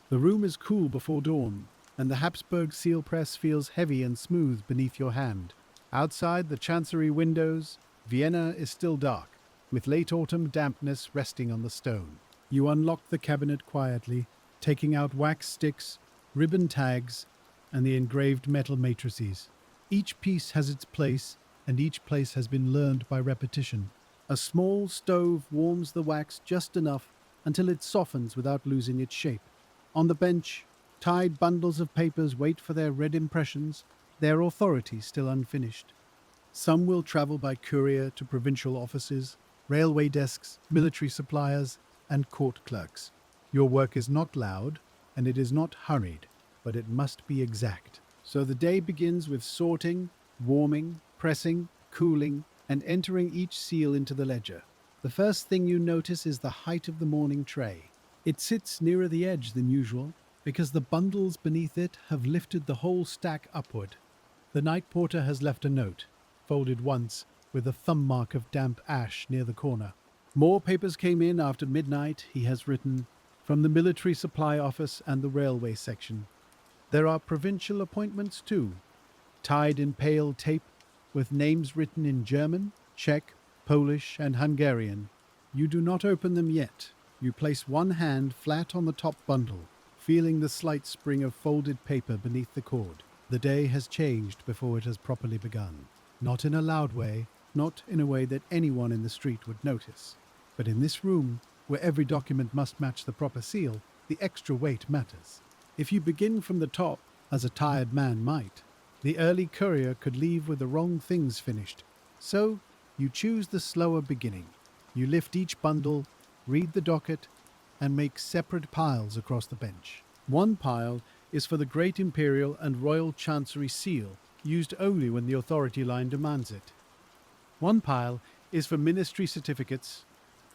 The room is cool before dawn, and the Habsburg seal press feels heavy and smooth beneath your hand. Outside the chancery windows, Vienna is still dark, with late autumn dampness resting on the stone. You unlock the cabinet quietly, taking out wax sticks, ribbon tags, and the engraved metal matrices. Each piece has its place, and each place has been learned by repetition. A small stove warms the wax just enough until it softens without losing its shape. On the bench, tied bundles of papers wait for their red impressions, their authority still unfinished. Some will travel by courier to provincial offices, railway desks, military suppliers, and court clerks. Your work is not loud, and it is not hurried, but it must be exact. So the day begins with sorting, warming, pressing, cooling, and entering each seal into the ledger. The first thing you notice is the height of the morning tray. It sits nearer the edge than usual, because the bundles beneath it have lifted the whole stack upward. The night porter has left a note, folded once, with a thumb mark of damp ash near the corner. More papers came in after midnight, he has written, from the military supply office and the railway section. There are provincial appointments too, tied in pale tape, with names written in German, Czech, Polish, and Hungarian. You do not open them yet. You place one hand flat on the top bundle, feeling the slight spring of folded paper beneath the cord. The day has changed before it has properly begun. Not in a loud way, not in a way that anyone in the street would notice. But in this room, where every document must match the proper seal, the extra weight matters. If you begin from the top, as a tired man might, the early courier could leave with the wrong things finished. So, you choose the slower beginning. You lift each bundle, read the docket, and make separate piles across the bench. One pile is for the Great Imperial and Royal Chancery seal, used only when the authority line demands it. One pile is for ministry certificates,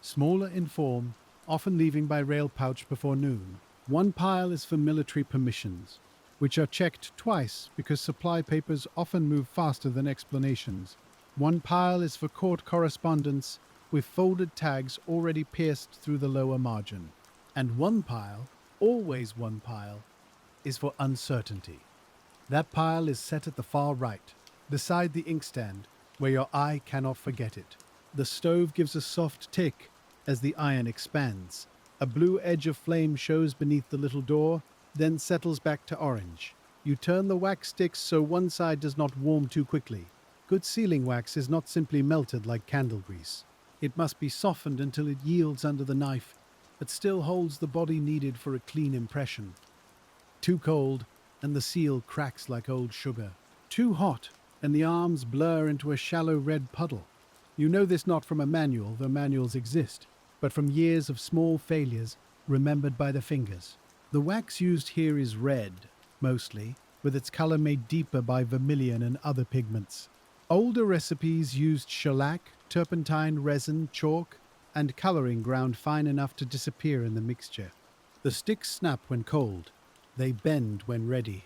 smaller in form, often leaving by rail pouch before noon. One pile is for military permissions, which are checked twice because supply papers often move faster than explanations. One pile is for court correspondence, with folded tags already pierced through the lower margin. And one pile, always one pile, is for uncertainty. That pile is set at the far right, beside the inkstand, where your eye cannot forget it. The stove gives a soft tick as the iron expands. A blue edge of flame shows beneath the little door, then settles back to orange. You turn the wax sticks so one side does not warm too quickly. Good sealing wax is not simply melted like candle grease. It must be softened until it yields under the knife, but still holds the body needed for a clean impression. Too cold, and the seal cracks like old sugar. Too hot, and the arms blur into a shallow red puddle. You know this not from a manual, though manuals exist, but from years of small failures remembered by the fingers. The wax used here is red, mostly, with its color made deeper by vermilion and other pigments. Older recipes used shellac, turpentine, resin, chalk, and coloring ground fine enough to disappear in the mixture. The sticks snap when cold. They bend when ready.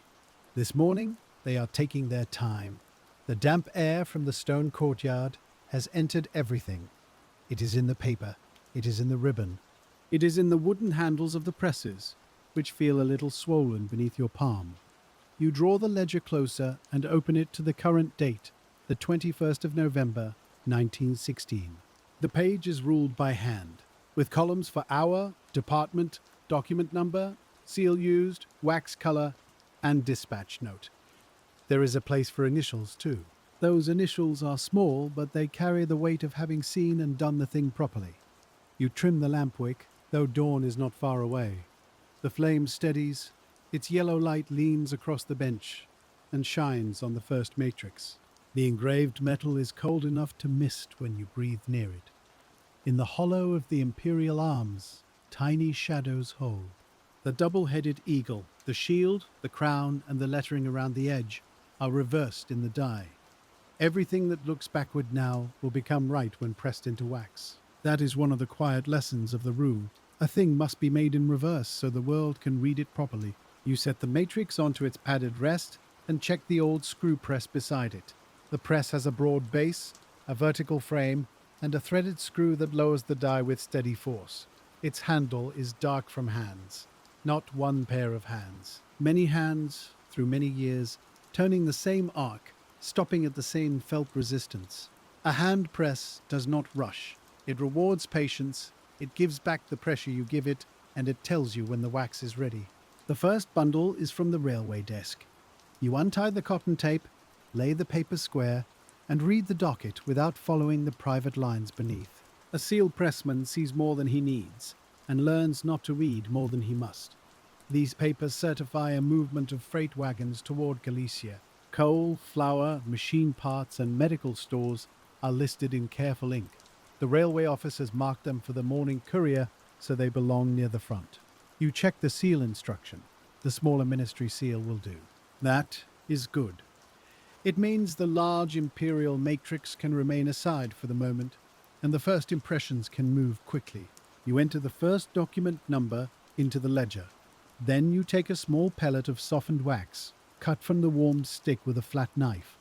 This morning, they are taking their time. The damp air from the stone courtyard has entered everything. It is in the paper. It is in the ribbon. It is in the wooden handles of the presses, which feel a little swollen beneath your palm. You draw the ledger closer and open it to the current date, the 21st of November, 1916. The page is ruled by hand, with columns for hour, department, document number, seal used, wax color, and dispatch note. There is a place for initials too. Those initials are small, but they carry the weight of having seen and done the thing properly. You trim the lamp wick, though dawn is not far away. The flame steadies, its yellow light leans across the bench and shines on the first matrix. The engraved metal is cold enough to mist when you breathe near it. In the hollow of the imperial arms, tiny shadows hold. The double-headed eagle, the shield, the crown, and the lettering around the edge are reversed in the die. Everything that looks backward now will become right when pressed into wax. That is one of the quiet lessons of the rule. A thing must be made in reverse so the world can read it properly. You set the matrix onto its padded rest and check the old screw press beside it. The press has a broad base, a vertical frame, and a threaded screw that lowers the die with steady force. Its handle is dark from hands. not one pair of hands. Many hands, through many years, turning the same arc, stopping at the same felt resistance. A hand press does not rush. It rewards patience, it gives back the pressure you give it, and it tells you when the wax is ready. The first bundle is from the railway desk. You untie the cotton tape, lay the paper square, and read the docket without following the private lines beneath. A seal pressman sees more than he needs, and learns not to read more than he must. These papers certify a movement of freight wagons toward Galicia. Coal, flour, machine parts, and medical stores are listed in careful ink. The railway office has marked them for the morning courier, so they belong near the front. You check the seal instruction. The smaller ministry seal will do. That is good. It means the large imperial matrix can remain aside for the moment, and the first impressions can move quickly. You enter the first document number into the ledger. Then you take a small pellet of softened wax, cut from the warmed stick with a flat knife.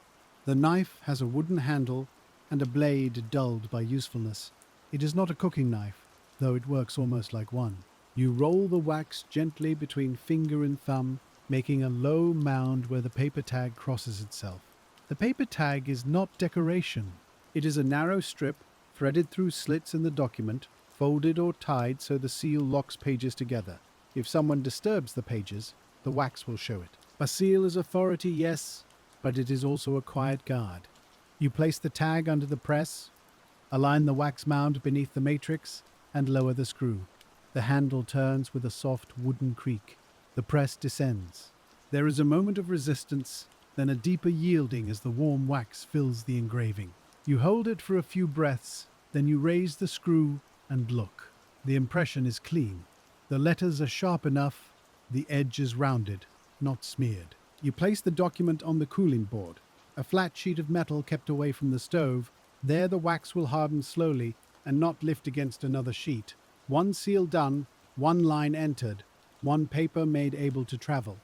The knife has a wooden handle and a blade dulled by usefulness. It is not a cooking knife, though it works almost like one. You roll the wax gently between finger and thumb, making a low mound where the paper tag crosses itself. The paper tag is not decoration. It is a narrow strip, threaded through slits in the document, folded or tied so the seal locks pages together. If someone disturbs the pages, the wax will show it. A seal is authority, yes, but it is also a quiet guard. You place the tag under the press, align the wax mound beneath the matrix, and lower the screw. The handle turns with a soft wooden creak. The press descends. There is a moment of resistance, then a deeper yielding as the warm wax fills the engraving. You hold it for a few breaths, then you raise the screw and look. The impression is clean. The letters are sharp enough, the edge is rounded, not smeared. You place the document on the cooling board, a flat sheet of metal kept away from the stove. There the wax will harden slowly and not lift against another sheet. One seal done, one line entered, one paper made able to travel.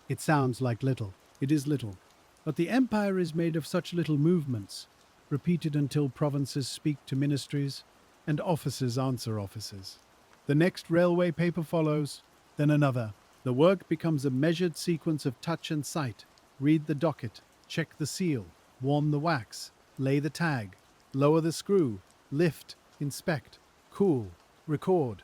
It sounds like little. It is little. But the empire is made of such little movements, repeated until provinces speak to ministries and offices answer offices. The next railway paper follows, then another. The work becomes a measured sequence of touch and sight. Read the docket, check the seal, warm the wax, lay the tag, lower the screw, lift, inspect, cool, record.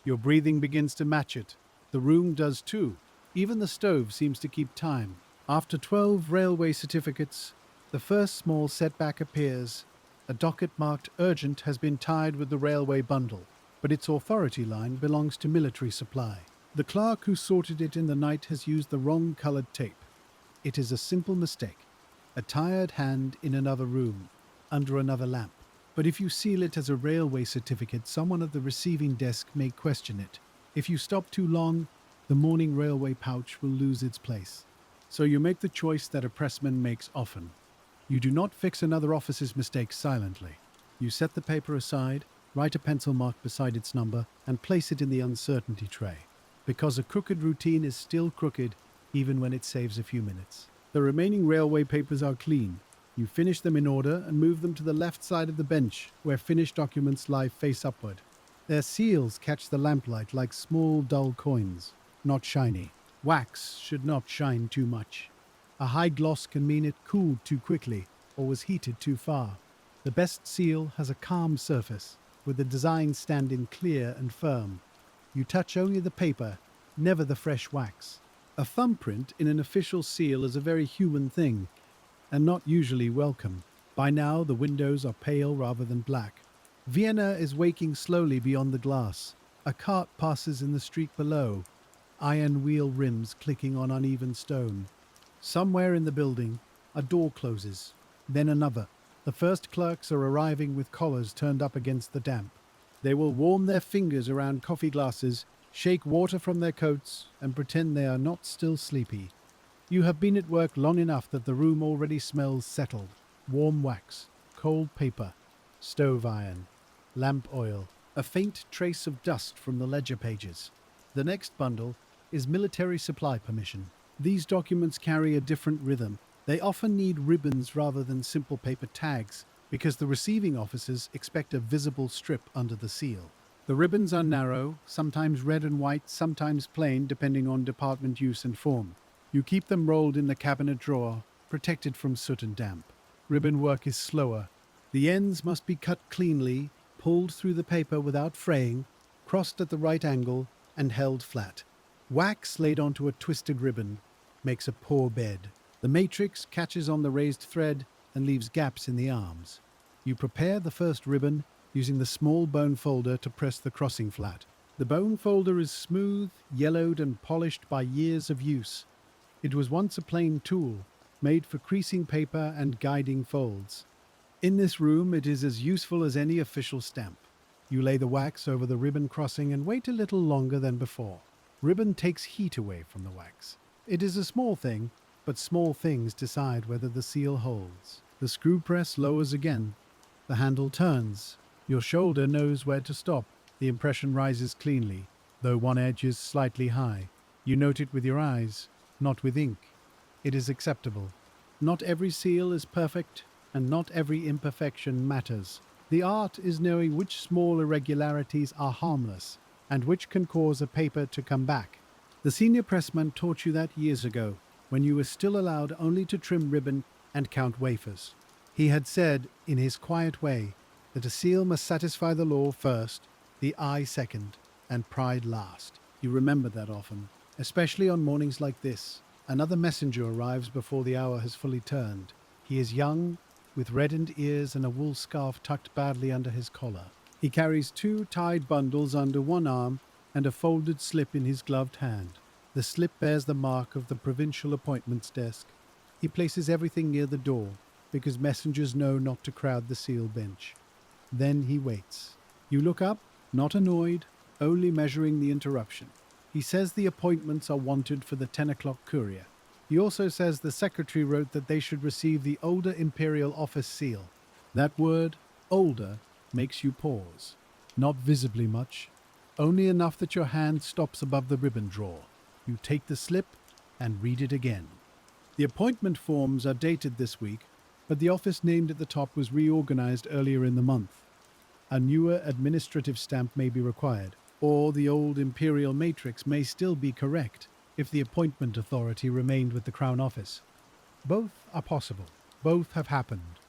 Your breathing begins to match it. The room does too. Even the stove seems to keep time. After 12 railway certificates, the first small setback appears. A docket marked urgent has been tied with the railway bundle, but its authority line belongs to military supply. The clerk who sorted it in the night has used the wrong colored tape. It is a simple mistake. A tired hand in another room, under another lamp. But if you seal it as a railway certificate, someone at the receiving desk may question it. If you stop too long, the morning railway pouch will lose its place. So you make the choice that a pressman makes often. You do not fix another officer's mistake silently. You set the paper aside, write a pencil mark beside its number, and place it in the uncertainty tray. Because a crooked routine is still crooked, even when it saves a few minutes. The remaining railway papers are clean. You finish them in order and move them to the left side of the bench, where finished documents lie face upward. Their seals catch the lamplight like small, dull coins, not shiny. Wax should not shine too much. A high gloss can mean it cooled too quickly or was heated too far. The best seal has a calm surface, with the design standing clear and firm. You touch only the paper, never the fresh wax. A thumbprint in an official seal is a very human thing, and not usually welcome. By now, the windows are pale rather than black. Vienna is waking slowly beyond the glass. A cart passes in the street below, iron wheel rims clicking on uneven stone. Somewhere in the building, a door closes, then another. The first clerks are arriving with collars turned up against the damp. They will warm their fingers around coffee glasses, shake water from their coats, and pretend they are not still sleepy. You have been at work long enough that the room already smells settled. Warm wax, cold paper, stove iron, lamp oil, a faint trace of dust from the ledger pages. The next bundle is military supply permission. These documents carry a different rhythm. They often need ribbons rather than simple paper tags, because the receiving officers expect a visible strip under the seal. The ribbons are narrow, sometimes red and white, sometimes plain, depending on department use and form. You keep them rolled in the cabinet drawer, protected from soot and damp. Ribbon work is slower. The ends must be cut cleanly, pulled through the paper without fraying, crossed at the right angle, and held flat. Wax laid onto a twisted ribbon makes a poor bed. The matrix catches on the raised thread and leaves gaps in the arms. You prepare the first ribbon using the small bone folder to press the crossing flat. The bone folder is smooth, yellowed, and polished by years of use. It was once a plain tool, made for creasing paper and guiding folds. In this room, it is as useful as any official stamp. You lay the wax over the ribbon crossing and wait a little longer than before. Ribbon takes heat away from the wax. It is a small thing, but small things decide whether the seal holds. The screw press lowers again. The handle turns. Your shoulder knows where to stop. The impression rises cleanly, though one edge is slightly high. You note it with your eyes, not with ink. It is acceptable. Not every seal is perfect, and not every imperfection matters. The art is knowing which small irregularities are harmless, and which can cause a paper to come back. The senior pressman taught you that years ago, when you were still allowed only to trim ribbon and count wafers. He had said, in his quiet way, that a seal must satisfy the law first, the eye second, and pride last. You remember that often, especially on mornings like this. Another messenger arrives before the hour has fully turned. He is young, with reddened ears and a wool scarf tucked badly under his collar. He carries 2 tied bundles under one arm and a folded slip in his gloved hand. The slip bears the mark of the provincial appointments desk. He places everything near the door, because messengers know not to crowd the seal bench. Then he waits. You look up, not annoyed, only measuring the interruption. He says the appointments are wanted for the 10 o'clock courier. He also says the secretary wrote that they should receive the older imperial office seal. That word, older, makes you pause. Not visibly much, only enough that your hand stops above the ribbon drawer. You take the slip and read it again. The appointment forms are dated this week, but the office named at the top was reorganized earlier in the month. A newer administrative stamp may be required, or the old imperial matrix may still be correct if the appointment authority remained with the Crown Office. Both are possible. Both have happened.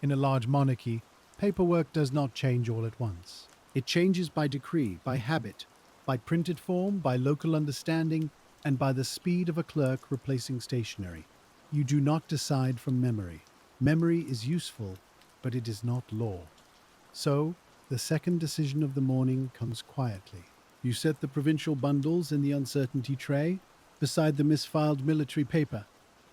In a large monarchy, paperwork does not change all at once. It changes by decree, by habit, by printed form, by local understanding, and by the speed of a clerk replacing stationery. You do not decide from memory. Memory is useful, but it is not law. So, the second decision of the morning comes quietly. You set the provincial bundles in the uncertainty tray, beside the misfiled military paper.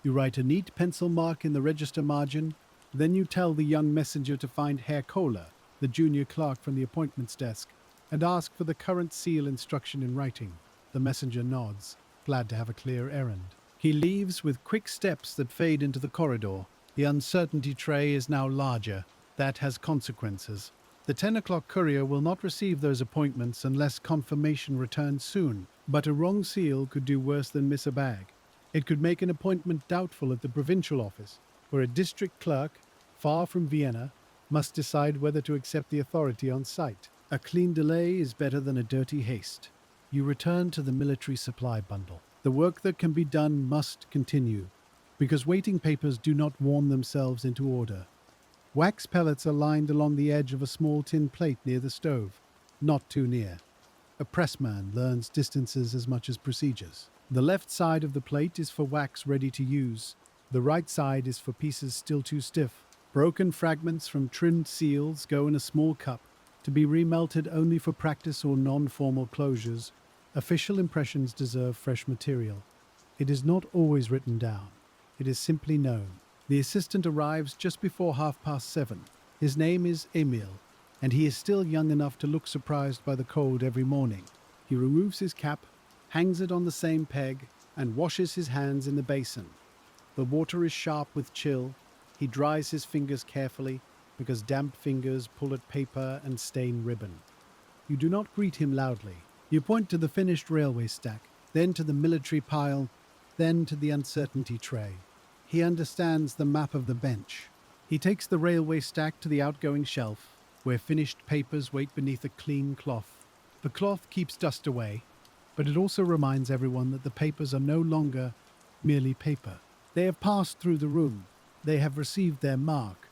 You write a neat pencil mark in the register margin, then you tell the young messenger to find Herr Kohler, the junior clerk from the appointments desk, and ask for the current seal instruction in writing. The messenger nods, glad to have a clear errand. He leaves with quick steps that fade into the corridor. The uncertainty tray is now larger. That has consequences. The 10 o'clock courier will not receive those appointments unless confirmation returns soon, but a wrong seal could do worse than miss a bag. It could make an appointment doubtful at the provincial office, where a district clerk, far from Vienna, must decide whether to accept the authority on site. A clean delay is better than a dirty haste. You return to the military supply bundle. The work that can be done must continue, because waiting papers do not warm themselves into order. Wax pellets are lined along the edge of a small tin plate near the stove, not too near. A pressman learns distances as much as procedures. The left side of the plate is for wax ready to use. The right side is for pieces still too stiff. Broken fragments from trimmed seals go in a small cup, to be remelted only for practice or non-formal closures. Official impressions deserve fresh material. It is not always written down. It is simply known. The assistant arrives just before 7:30. His name is Emil, and he is still young enough to look surprised by the cold every morning. He removes his cap, hangs it on the same peg, and washes his hands in the basin. The water is sharp with chill. He dries his fingers carefully, because damp fingers pull at paper and stain ribbon. You do not greet him loudly. You point to the finished railway stack, then to the military pile, then to the uncertainty tray. He understands the map of the bench. He takes the railway stack to the outgoing shelf, where finished papers wait beneath a clean cloth. The cloth keeps dust away, but it also reminds everyone that the papers are no longer merely paper. They have passed through the room. They have received their mark.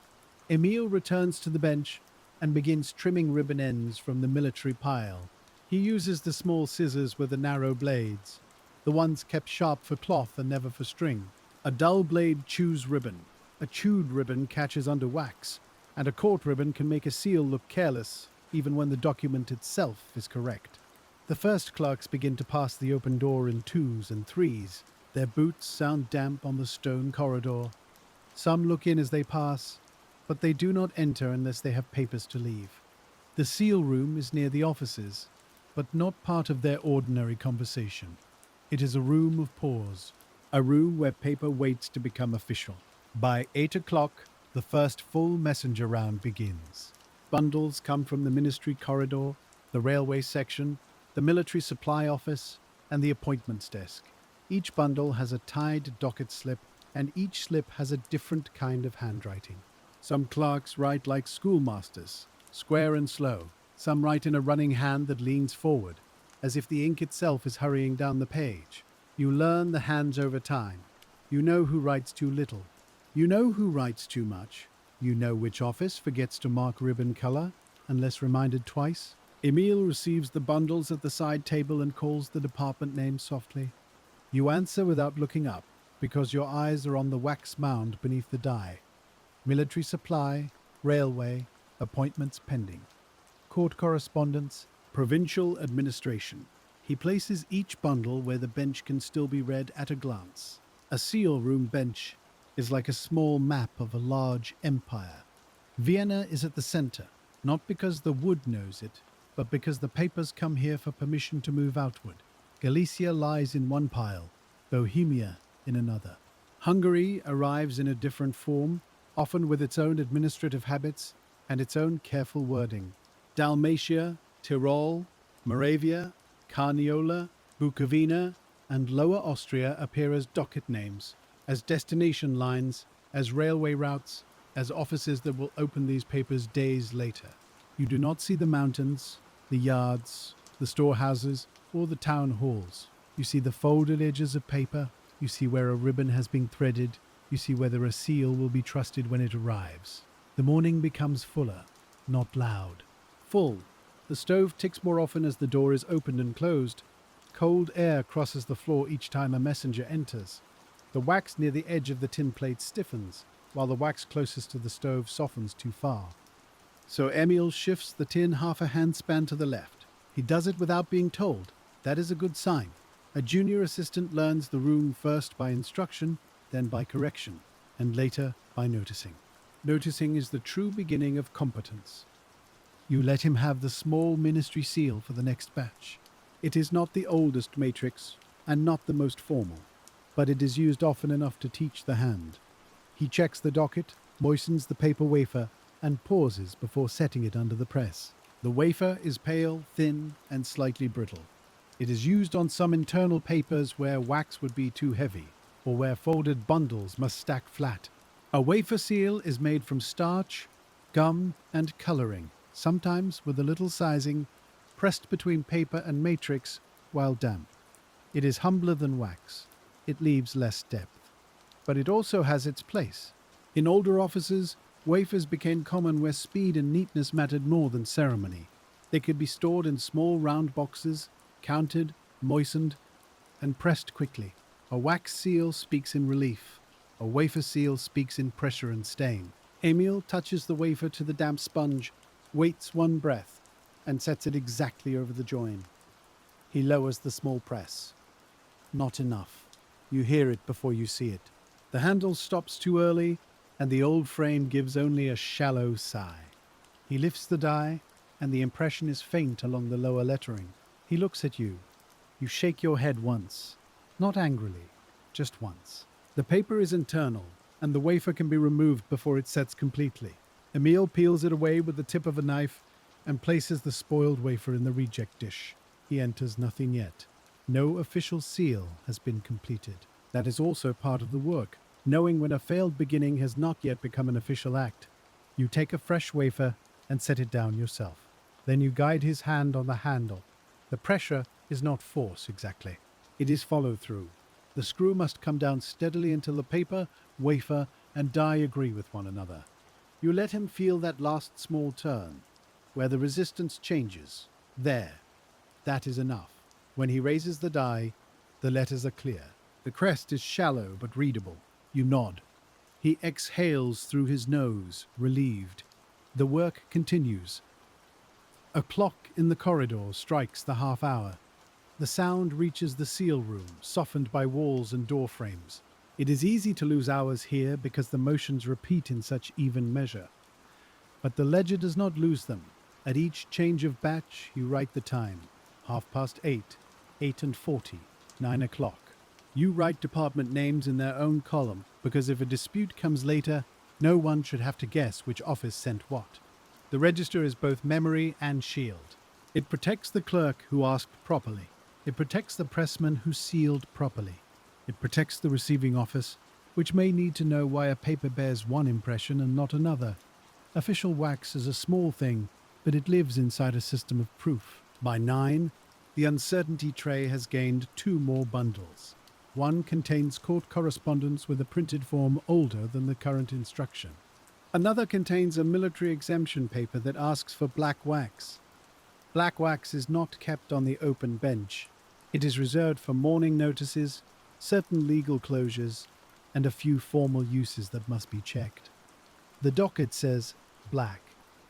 Emile returns to the bench and begins trimming ribbon ends from the military pile. He uses the small scissors with the narrow blades, the ones kept sharp for cloth and never for string. A dull blade chews ribbon. A chewed ribbon catches under wax, and a court ribbon can make a seal look careless, even when the document itself is correct. The first clerks begin to pass the open door in twos and threes. Their boots sound damp on the stone corridor. Some look in as they pass, but they do not enter unless they have papers to leave. The seal room is near the offices, but not part of their ordinary conversation. It is a room of pause, a room where paper waits to become official. By 8 o'clock, the first full messenger round begins. Bundles come from the ministry corridor, the railway section, the military supply office, and the appointments desk. Each bundle has a tied docket slip, and each slip has a different kind of handwriting. Some clerks write like schoolmasters, square and slow. Some write in a running hand that leans forward, as if the ink itself is hurrying down the page. You learn the hands over time. You know who writes too little. You know who writes too much. You know which office forgets to mark ribbon color, unless reminded twice. Emile receives the bundles at the side table and calls the department name softly. You answer without looking up, because your eyes are on the wax mound beneath the die. Military supply, railway, appointments pending. Court correspondence, provincial administration. He places each bundle where the bench can still be read at a glance. A seal room bench is like a small map of a large empire. Vienna is at the center, not because the wood knows it, but because the papers come here for permission to move outward. Galicia lies in one pile, Bohemia in another. Hungary arrives in a different form, often with its own administrative habits and its own careful wording. Dalmatia, Tyrol, Moravia, Carniola, Bukovina, and Lower Austria appear as docket names, as destination lines, as railway routes, as offices that will open these papers days later. You do not see the mountains, the yards, the storehouses, or the town halls. You see the folded edges of paper. You see where a ribbon has been threaded. You see whether a seal will be trusted when it arrives. The morning becomes fuller, not loud. Full. The stove ticks more often as the door is opened and closed. Cold air crosses the floor each time a messenger enters. The wax near the edge of the tin plate stiffens, while the wax closest to the stove softens too far. So Emile shifts the tin half a handspan to the left. He does it without being told. That is a good sign. A junior assistant learns the room first by instruction, then by correction, and later by noticing. Noticing is the true beginning of competence. You let him have the small ministry seal for the next batch. It is not the oldest matrix, and not the most formal, but it is used often enough to teach the hand. He checks the docket, moistens the paper wafer, and pauses before setting it under the press. The wafer is pale, thin, and slightly brittle. It is used on some internal papers where wax would be too heavy, or where folded bundles must stack flat. A wafer seal is made from starch, gum, and coloring, sometimes with a little sizing, pressed between paper and matrix while damp. It is humbler than wax. It leaves less depth. But it also has its place. In older offices, wafers became common where speed and neatness mattered more than ceremony. They could be stored in small round boxes, counted, moistened, and pressed quickly. A wax seal speaks in relief. A wafer seal speaks in pressure and stain. Emile touches the wafer to the damp sponge, waits one breath, and sets it exactly over the join. He lowers the small press. Not enough. You hear it before you see it. The handle stops too early, and the old frame gives only a shallow sigh. He lifts the die, and the impression is faint along the lower lettering. He looks at you. You shake your head once. Not angrily, just once. The paper is internal, and the wafer can be removed before it sets completely. Emile peels it away with the tip of a knife and places the spoiled wafer in the reject dish. He enters nothing yet. No official seal has been completed. That is also part of the work, knowing when a failed beginning has not yet become an official act. You take a fresh wafer and set it down yourself. Then you guide his hand on the handle. The pressure is not force exactly. It is follow-through. The screw must come down steadily until the paper, wafer, and die agree with one another. You let him feel that last small turn, where the resistance changes. There. That is enough. When he raises the die, the letters are clear. The crest is shallow but readable. You nod. He exhales through his nose, relieved. The work continues. A clock in the corridor strikes the half hour. The sound reaches the seal room, softened by walls and door frames. It is easy to lose hours here because the motions repeat in such even measure. But the ledger does not lose them. At each change of batch, you write the time. 8:30, 8:40, 9 o'clock. You write department names in their own column, because if a dispute comes later, no one should have to guess which office sent what. The register is both memory and shield. It protects the clerk who asked properly. It protects the pressman who sealed properly. It protects the receiving office, which may need to know why a paper bears one impression and not another. Official wax is a small thing, but it lives inside a system of proof. By 9, the uncertainty tray has gained 2 more bundles. One contains court correspondence with a printed form older than the current instruction. Another contains a military exemption paper that asks for black wax. Black wax is not kept on the open bench. It is reserved for mourning notices, certain legal closures, and a few formal uses that must be checked. The docket says black.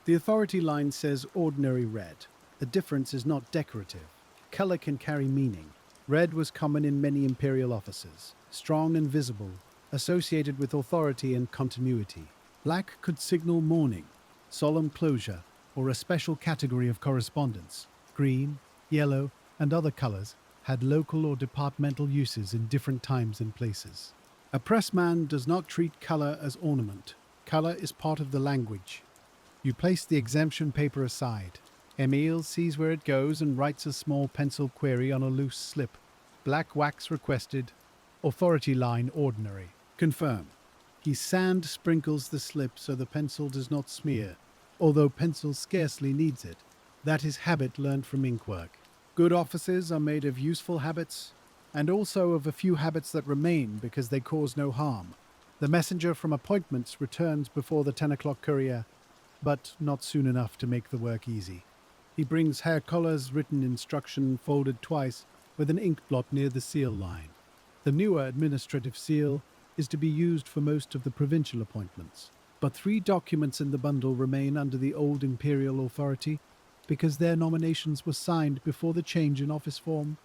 The authority line says ordinary red. The difference is not decorative. Color can carry meaning. Red was common in many imperial offices, strong and visible, associated with authority and continuity. Black could signal mourning, solemn closure, or a special category of correspondence. Green, yellow, and other colors had local or departmental uses in different times and places. A pressman does not treat color as ornament. Color is part of the language. You place the exemption paper aside. Emile sees where it goes and writes a small pencil query on a loose slip. Black wax requested. Authority line ordinary. Confirm. He sand sprinkles the slip so the pencil does not smear, although pencil scarcely needs it. That is habit learned from inkwork. Good offices are made of useful habits, and also of a few habits that remain because they cause no harm. The messenger from appointments returns before the 10 o'clock courier, but not soon enough to make the work easy. He brings Herr Koller's written instruction folded twice with an ink blot near the seal line. The newer administrative seal is to be used for most of the provincial appointments, but 3 documents in the bundle remain under the old imperial authority because their nominations were signed before the change in office form.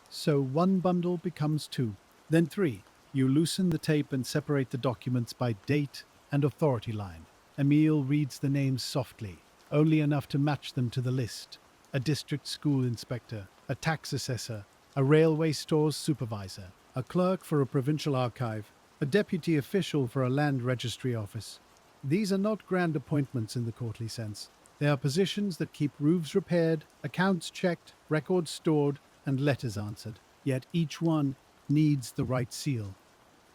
So 1 bundle becomes 2, then 3. You loosen the tape and separate the documents by date and authority line. Emile reads the names softly, only enough to match them to the list. A district school inspector, a tax assessor, a railway stores supervisor, a clerk for a provincial archive, a deputy official for a land registry office. These are not grand appointments in the courtly sense. They are positions that keep roofs repaired, accounts checked, records stored, and letters answered. Yet each one needs the right seal.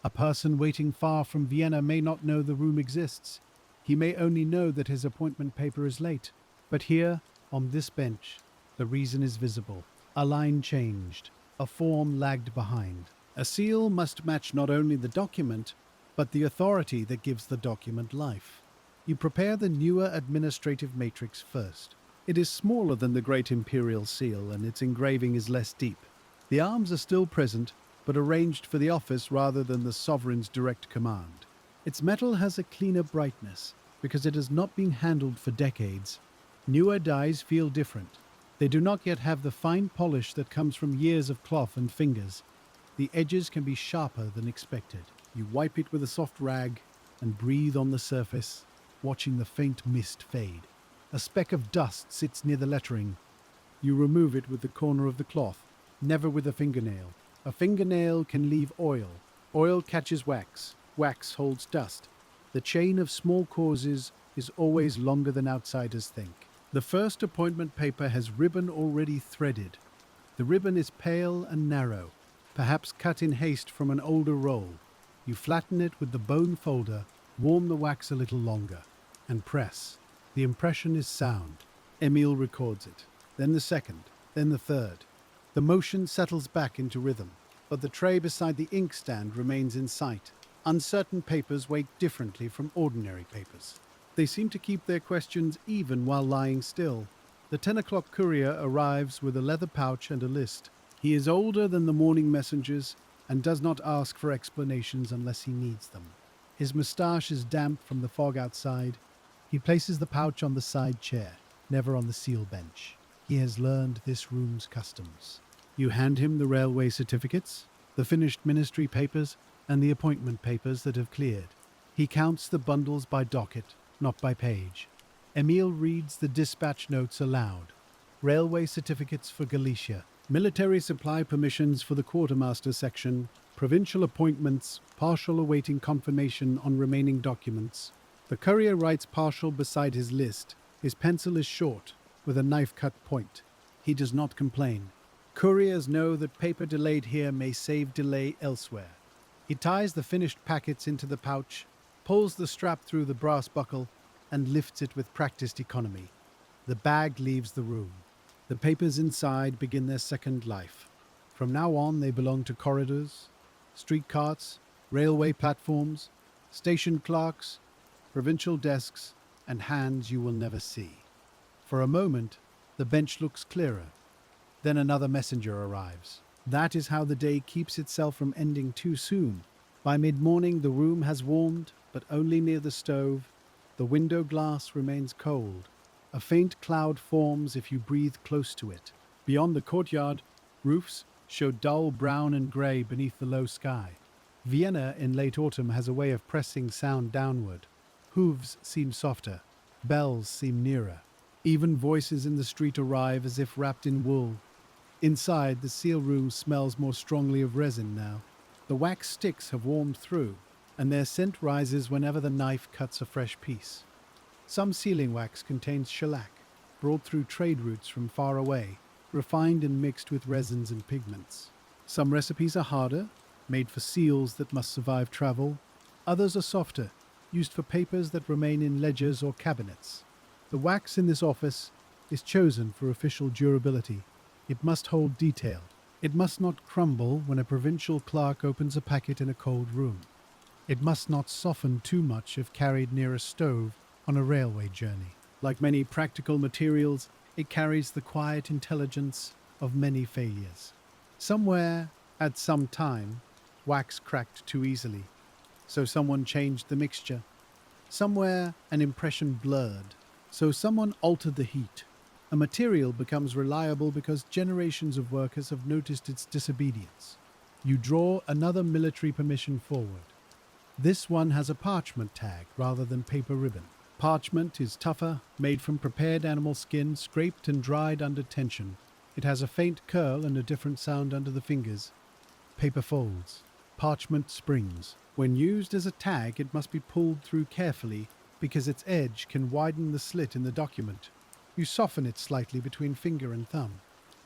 A person waiting far from Vienna may not know the room exists. He may only know that his appointment paper is late. But here, on this bench, the reason is visible. A line changed. A form lagged behind. A seal must match not only the document, but the authority that gives the document life. You prepare the newer administrative matrix first. It is smaller than the great imperial seal, and its engraving is less deep. The arms are still present, but arranged for the office rather than the sovereign's direct command. Its metal has a cleaner brightness, because it has not been handled for decades. Newer dies feel different. They do not yet have the fine polish that comes from years of cloth and fingers. The edges can be sharper than expected. You wipe it with a soft rag and breathe on the surface, watching the faint mist fade. A speck of dust sits near the lettering. You remove it with the corner of the cloth, never with a fingernail. A fingernail can leave oil. Oil catches wax. Wax holds dust. The chain of small causes is always longer than outsiders think. The first appointment paper has ribbon already threaded. The ribbon is pale and narrow, perhaps cut in haste from an older roll. You flatten it with the bone folder, warm the wax a little longer, and press. The impression is sound. Emile records it. Then the second. then the third. The motion settles back into rhythm, but the tray beside the inkstand remains in sight. Uncertain papers weight differently from ordinary papers. They seem to keep their questions even while lying still. The 10 o'clock courier arrives with a leather pouch and a list. He is older than the morning messengers and does not ask for explanations unless he needs them. His moustache is damp from the fog outside. He places the pouch on the side chair, never on the seal bench. He has learned this room's customs. You hand him the railway certificates, the finished ministry papers, and the appointment papers that have cleared. He counts the bundles by docket, not by page. Emile reads the dispatch notes aloud. Railway certificates for Galicia, military supply permissions for the quartermaster section, provincial appointments, partial awaiting confirmation on remaining documents. The courier writes partial beside his list. His pencil is short, with a knife-cut point. He does not complain. Couriers know that paper delayed here may save delay elsewhere. He ties the finished packets into the pouch, pulls the strap through the brass buckle, and lifts it with practiced economy. The bag leaves the room. The papers inside begin their second life. From now on, they belong to corridors, street carts, railway platforms, station clerks, provincial desks, and hands you will never see. For a moment, the bench looks clearer. Then another messenger arrives. That is how the day keeps itself from ending too soon. By mid-morning, the room has warmed, but only near the stove. The window glass remains cold. A faint cloud forms if you breathe close to it. Beyond the courtyard, roofs show dull brown and grey beneath the low sky. Vienna in late autumn has a way of pressing sound downward. Hooves seem softer. Bells seem nearer. Even voices in the street arrive as if wrapped in wool. Inside, the seal room smells more strongly of resin now. The wax sticks have warmed through, and their scent rises whenever the knife cuts a fresh piece. Some sealing wax contains shellac, brought through trade routes from far away, refined and mixed with resins and pigments. Some recipes are harder, made for seals that must survive travel. Others are softer, used for papers that remain in ledgers or cabinets. The wax in this office is chosen for official durability. It must hold detail. It must not crumble when a provincial clerk opens a packet in a cold room. It must not soften too much if carried near a stove on a railway journey. Like many practical materials, it carries the quiet intelligence of many failures. Somewhere, at some time, wax cracked too easily, so someone changed the mixture. Somewhere, an impression blurred, so someone altered the heat. A material becomes reliable because generations of workers have noticed its disobedience. You draw another military permission forward. This one has a parchment tag rather than paper ribbon. Parchment is tougher, made from prepared animal skin, scraped and dried under tension. It has a faint curl and a different sound under the fingers. Paper folds. Parchment springs. When used as a tag, it must be pulled through carefully because its edge can widen the slit in the document. You soften it slightly between finger and thumb.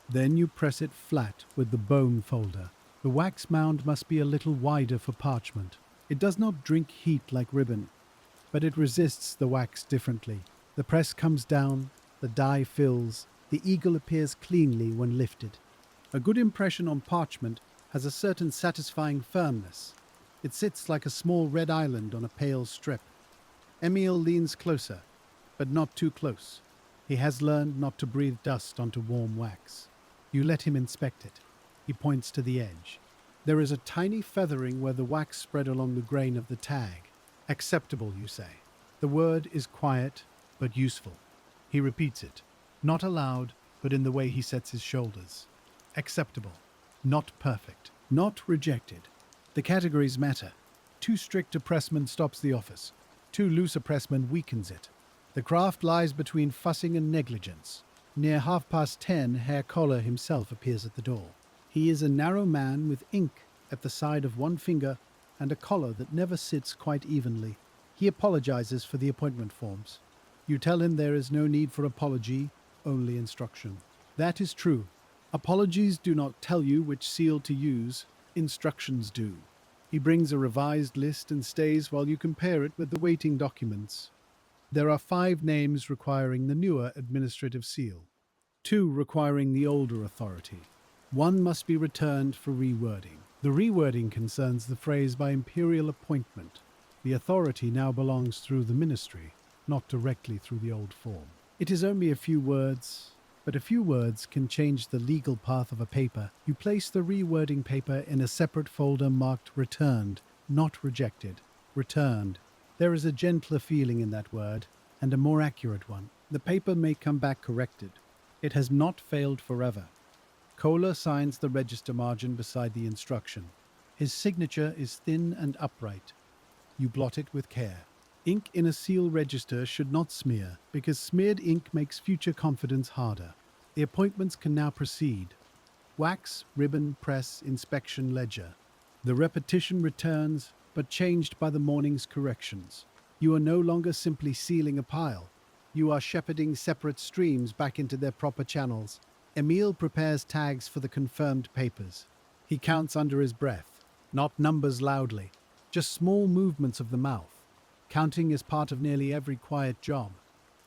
Then you press it flat with the bone folder. The wax mound must be a little wider for parchment. It does not drink heat like ribbon, but it resists the wax differently. The press comes down, the die fills, the eagle appears cleanly when lifted. A good impression on parchment has a certain satisfying firmness. It sits like a small red island on a pale strip. Emile leans closer, but not too close. He has learned not to breathe dust onto warm wax. You let him inspect it. He points to the edge. There is a tiny feathering where the wax spread along the grain of the tag. Acceptable, you say. The word is quiet, but useful. He repeats it, not aloud, but in the way he sets his shoulders. Acceptable. Not perfect. Not rejected. The categories matter. Too strict a pressman stops the office. Too loose a pressman weakens it. The craft lies between fussing and negligence. Near 10:30, Herr Koller himself appears at the door. He is a narrow man with ink at the side of one finger and a collar that never sits quite evenly. He apologizes for the appointment forms. You tell him there is no need for apology, only instruction. That is true. Apologies do not tell you which seal to use, instructions do. He brings a revised list and stays while you compare it with the waiting documents. There are 5 names requiring the newer administrative seal. two requiring the older authority. One must be returned for rewording. The rewording concerns the phrase by imperial appointment. The authority now belongs through the ministry, not directly through the old form. It is only a few words, but a few words can change the legal path of a paper. You place the rewording paper in a separate folder marked returned, not rejected. Returned. There is a gentler feeling in that word, and a more accurate one. The paper may come back corrected. It has not failed forever. Kohler signs the register margin beside the instruction. His signature is thin and upright. You blot it with care. Ink in a seal register should not smear, because smeared ink makes future confidence harder. The appointments can now proceed. Wax, ribbon, press, inspection, ledger. The repetition returns, but changed by the morning's corrections. You are no longer simply sealing a pile. You are shepherding separate streams back into their proper channels. Emile prepares tags for the confirmed papers. He counts under his breath, not numbers loudly, just small movements of the mouth. Counting is part of nearly every quiet job.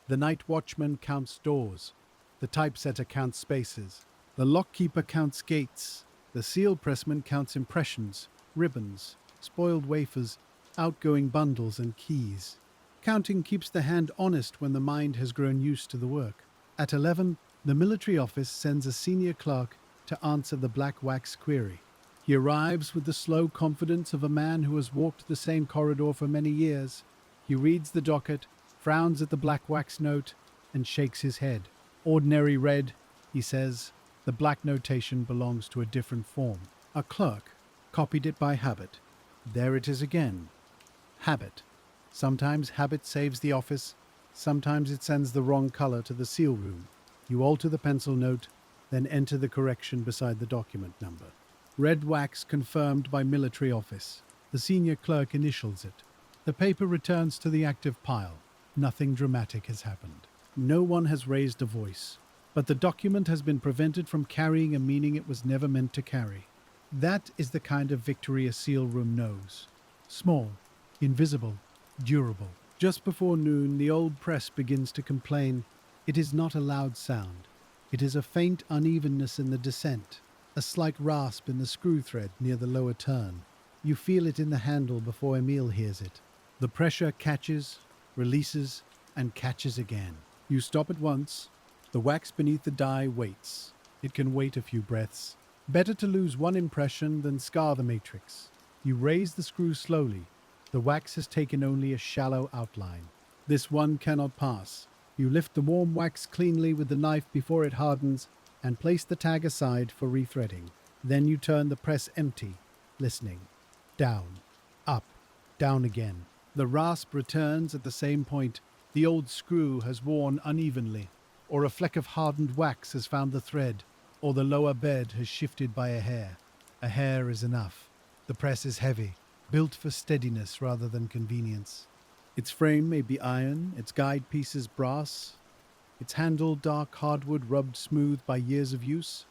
The night watchman counts doors. The typesetter counts spaces. The lockkeeper counts gates. The seal pressman counts impressions, ribbons, spoiled wafers, outgoing bundles and keys. Counting keeps the hand honest when the mind has grown used to the work. At 11, the military office sends a senior clerk to answer the black wax query. He arrives with the slow confidence of a man who has walked the same corridor for many years. He reads the docket, frowns at the black wax note, and shakes his head. Ordinary red, he says. The black notation belongs to a different form. A clerk copied it by habit. There it is again. Habit. Sometimes habit saves the office, sometimes it sends the wrong color to the seal room. You alter the pencil note, then enter the correction beside the document number. Red wax confirmed by military office. The senior clerk initials it. The paper returns to the active pile. Nothing dramatic has happened. No one has raised a voice, but the document has been prevented from carrying a meaning it was never meant to carry. That is the kind of victory a seal room knows. Small, invisible, durable. Just before noon, the old press begins to complain. It is not a loud sound. It is a faint unevenness in the descent, a slight rasp in the screw thread near the lower turn. You feel it in the handle before Emile hears it. The pressure catches, releases, and catches again. You stop at once. The wax beneath the die waits. It can wait a few breaths. Better to lose one impression than scar the matrix. You raise the screw slowly. The wax has taken only a shallow outline. This one cannot pass. You lift the warm wax cleanly with the knife before it hardens and place the tag aside for rethreading. Then you turn the press empty, listening. Down, up, down again. The rasp returns at the same point. The old screw has worn unevenly, or a fleck of hardened wax has found the thread, or the lower bed has shifted by a hair. A hair is enough. The press is heavy, built for steadiness rather than convenience. Its frame may be iron, its guide pieces brass, its handle dark hardwood rubbed smooth by years of use.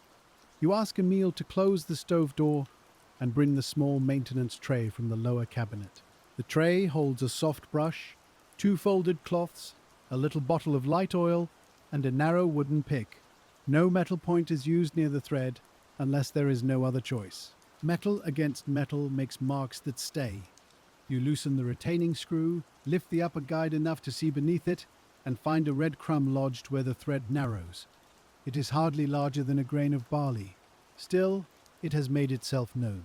You ask Emile to close the stove door and bring the small maintenance tray from the lower cabinet. The tray holds a soft brush, 2 folded cloths, a little bottle of light oil, and a narrow wooden pick. No metal point is used near the thread unless there is no other choice. Metal against metal makes marks that stay. You loosen the retaining screw, lift the upper guide enough to see beneath it, and find a red crumb lodged where the thread narrows. It is hardly larger than a grain of barley. Still, it has made itself known.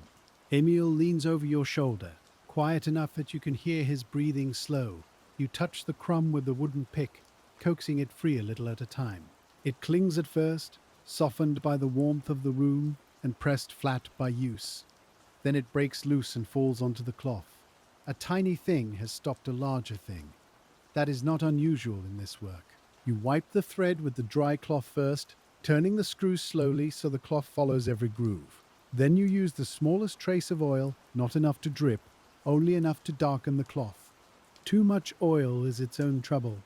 Emile leans over your shoulder, quiet enough that you can hear his breathing slow. You touch the crumb with the wooden pick, coaxing it free a little at a time. It clings at first, softened by the warmth of the room and pressed flat by use. Then it breaks loose and falls onto the cloth. A tiny thing has stopped a larger thing. That is not unusual in this work. You wipe the thread with the dry cloth first, turning the screws slowly so the cloth follows every groove. Then you use the smallest trace of oil, not enough to drip, only enough to darken the cloth. Too much oil is its own trouble.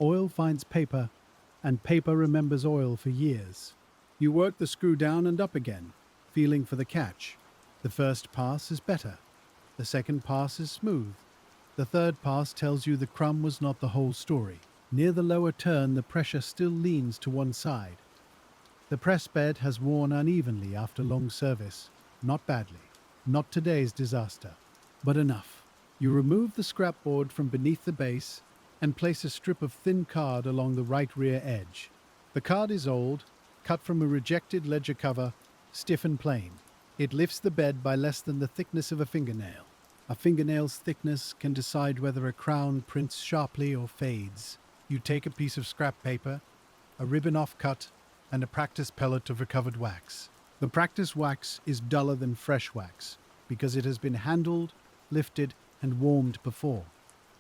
Oil finds paper, and paper remembers oil for years. You work the screw down and up again, feeling for the catch. The first pass is better. The second pass is smooth. The third pass tells you the crumb was not the whole story. Near the lower turn, the pressure still leans to one side. The press bed has worn unevenly after long service. Not badly. Not today's disaster. But enough. You remove the scrapboard from beneath the base and place a strip of thin card along the right rear edge. The card is old, cut from a rejected ledger cover, stiff and plain. It lifts the bed by less than the thickness of a fingernail. A fingernail's thickness can decide whether a crown prints sharply or fades. You take a piece of scrap paper, a ribbon off-cut, and a practice pellet of recovered wax. The practice wax is duller than fresh wax because it has been handled, lifted, and warmed before.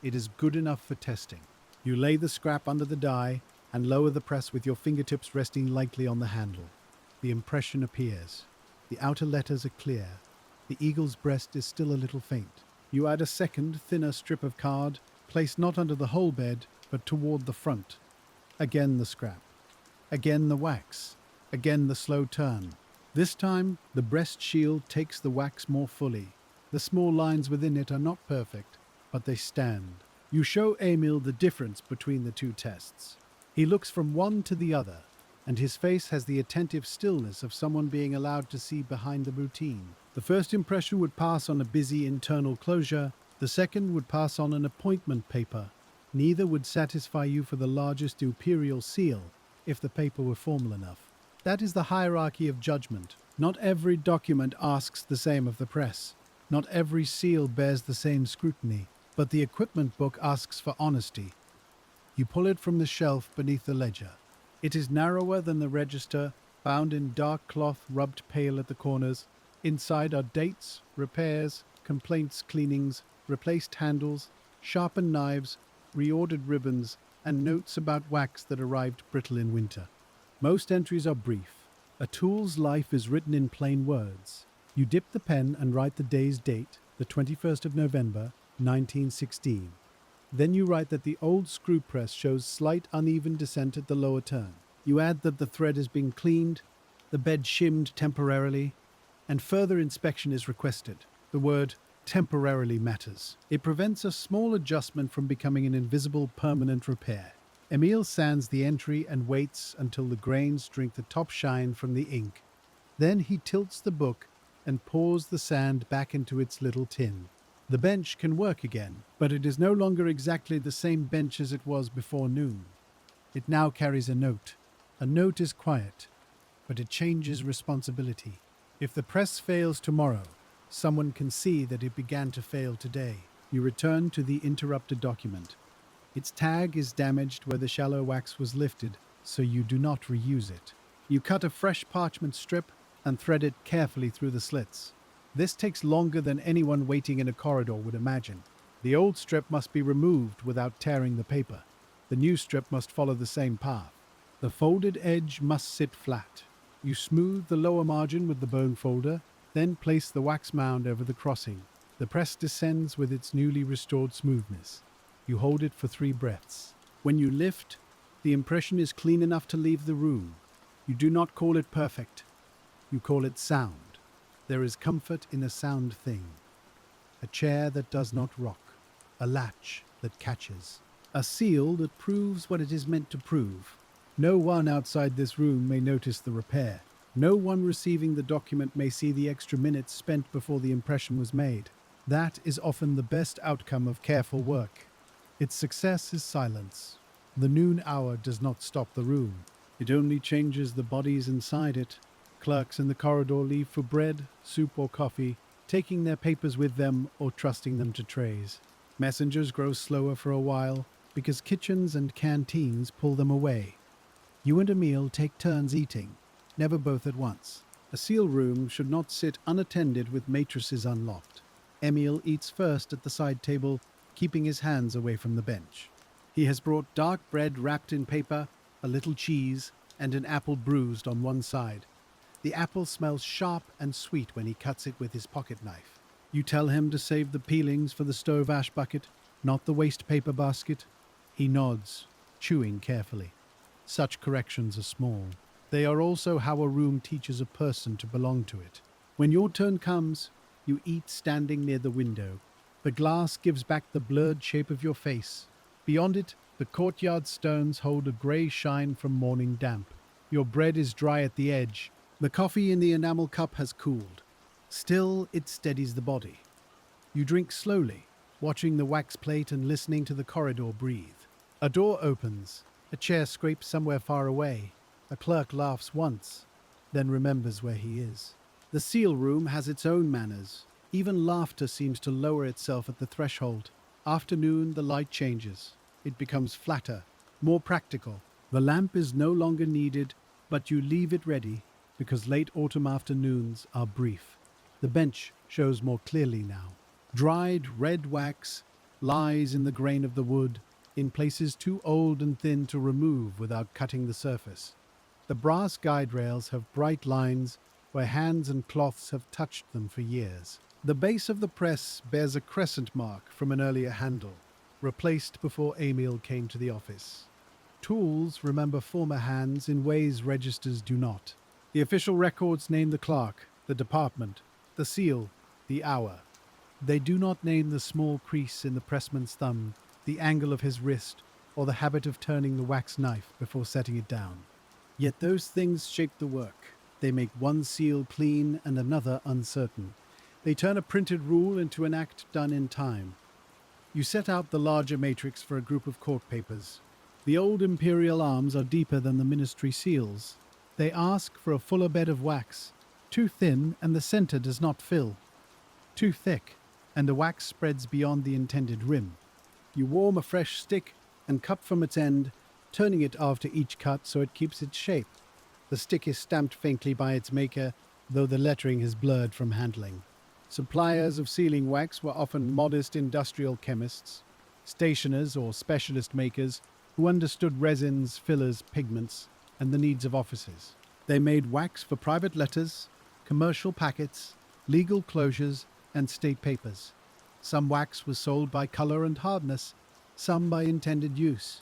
It is good enough for testing. You lay the scrap under the die and lower the press with your fingertips resting lightly on the handle. The impression appears. The outer letters are clear. The eagle's breast is still a little faint. You add a second, thinner strip of card, placed not under the whole bed, but toward the front. Again the scrap. Again the wax. Again the slow turn. This time, the breast shield takes the wax more fully. The small lines within it are not perfect, but they stand. You show Emil the difference between the two tests. He looks from one to the other, and his face has the attentive stillness of someone being allowed to see behind the routine. The first impression would pass on a busy internal closure, the second would pass on an appointment paper. Neither would satisfy you for the largest imperial seal, if the paper were formal enough. That is the hierarchy of judgment. Not every document asks the same of the press. Not every seal bears the same scrutiny, but the equipment book asks for honesty. You pull it from the shelf beneath the ledger. It is narrower than the register, bound in dark cloth rubbed pale at the corners. Inside are dates, repairs, complaints, cleanings, replaced handles, sharpened knives, reordered ribbons, and notes about wax that arrived brittle in winter. Most entries are brief. A tool's life is written in plain words. You dip the pen and write the day's date, the 21st of November, 1916. Then you write that the old screw press shows slight uneven descent at the lower turn. You add that the thread has been cleaned, the bed shimmed temporarily, and further inspection is requested. The word temporarily matters. It prevents a small adjustment from becoming an invisible permanent repair. Emil sands the entry and waits until the grains drink the top shine from the ink. Then he tilts the book and pours the sand back into its little tin. The bench can work again, but it is no longer exactly the same bench as it was before noon. It now carries a note. A note is quiet, but it changes responsibility. If the press fails tomorrow, someone can see that it began to fail today. You return to the interrupted document. Its tag is damaged where the shallow wax was lifted, so you do not reuse it. You cut a fresh parchment strip and thread it carefully through the slits. This takes longer than anyone waiting in a corridor would imagine. The old strip must be removed without tearing the paper. The new strip must follow the same path. The folded edge must sit flat. You smooth the lower margin with the bone folder, then place the wax mound over the crossing. The press descends with its newly restored smoothness. You hold it for 3 breaths. When you lift, the impression is clean enough to leave the room. You do not call it perfect. You call it sound. There is comfort in a sound thing. A chair that does not rock. A latch that catches. A seal that proves what it is meant to prove. No one outside this room may notice the repair. No one receiving the document may see the extra minutes spent before the impression was made. That is often the best outcome of careful work. Its success is silence. The noon hour does not stop the room. It only changes the bodies inside it. Clerks in the corridor leave for bread, soup or coffee, taking their papers with them or trusting them to trays. Messengers grow slower for a while because kitchens and canteens pull them away. You and Emil take turns eating, never both at once. A seal room should not sit unattended with matrices unlocked. Emil eats first at the side table, keeping his hands away from the bench. He has brought dark bread wrapped in paper, a little cheese, and an apple bruised on one side. The apple smells sharp and sweet when he cuts it with his pocket knife. You tell him to save the peelings for the stove ash bucket, not the waste paper basket. He nods, chewing carefully. Such corrections are small. They are also how a room teaches a person to belong to it. When your turn comes, you eat standing near the window. The glass gives back the blurred shape of your face. Beyond it, the courtyard stones hold a grey shine from morning damp. Your bread is dry at the edge. The coffee in the enamel cup has cooled. Still, it steadies the body. You drink slowly, watching the wax plate and listening to the corridor breathe. A door opens. A chair scrapes somewhere far away. A clerk laughs once, then remembers where he is. The seal room has its own manners. Even laughter seems to lower itself at the threshold. Afternoon, the light changes. It becomes flatter, more practical. The lamp is no longer needed, but you leave it ready because late autumn afternoons are brief. The bench shows more clearly now. Dried red wax lies in the grain of the wood, in places too old and thin to remove without cutting the surface. The brass guide rails have bright lines where hands and cloths have touched them for years. The base of the press bears a crescent mark from an earlier handle, replaced before Emil came to the office. Tools remember former hands in ways registers do not. The official records name the clerk, the department, the seal, the hour. They do not name the small crease in the pressman's thumb, the angle of his wrist, or the habit of turning the wax knife before setting it down. Yet those things shape the work. They make one seal clean and another uncertain. They turn a printed rule into an act done in time. You set out the larger matrix for a group of court papers. The old imperial arms are deeper than the ministry seals. They ask for a fuller bed of wax, too thin and the center does not fill, too thick, and the wax spreads beyond the intended rim. You warm a fresh stick and cup from its end, turning it after each cut so it keeps its shape. The stick is stamped faintly by its maker, though the lettering is blurred from handling. Suppliers of sealing wax were often modest industrial chemists, stationers or specialist makers who understood resins, fillers, pigments, and the needs of offices. They made wax for private letters, commercial packets, legal closures, and state papers. Some wax was sold by color and hardness, some by intended use.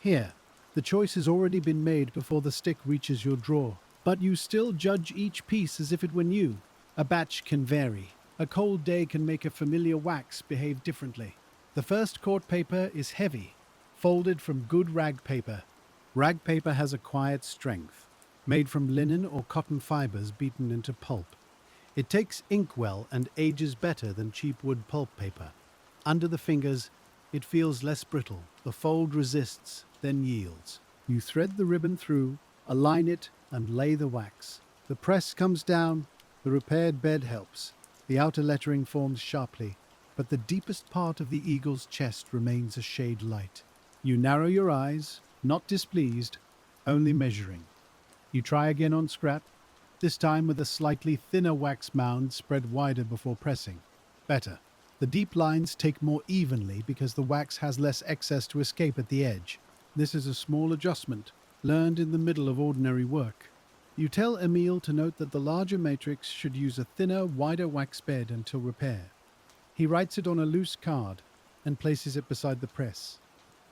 Here, the choice has already been made before the stick reaches your drawer, but you still judge each piece as if it were new. A batch can vary. A cold day can make a familiar wax behave differently. The first court paper is heavy, folded from good rag paper. Rag paper has a quiet strength, made from linen or cotton fibers beaten into pulp. It takes ink well and ages better than cheap wood pulp paper. Under the fingers, it feels less brittle. The fold resists, then yields. You thread the ribbon through, align it, and lay the wax. The press comes down, the repaired bed helps. The outer lettering forms sharply, but the deepest part of the eagle's chest remains a shade light. You narrow your eyes, not displeased, only measuring. You try again on scrap, this time with a slightly thinner wax mound spread wider before pressing. Better. The deep lines take more evenly because the wax has less excess to escape at the edge. This is a small adjustment, learned in the middle of ordinary work. You tell Emil to note that the larger matrix should use a thinner, wider wax bed until repair. He writes it on a loose card and places it beside the press,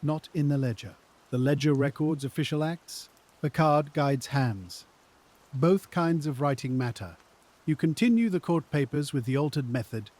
not in the ledger. The ledger records official acts, the card guides hands. Both kinds of writing matter. You continue the court papers with the altered method.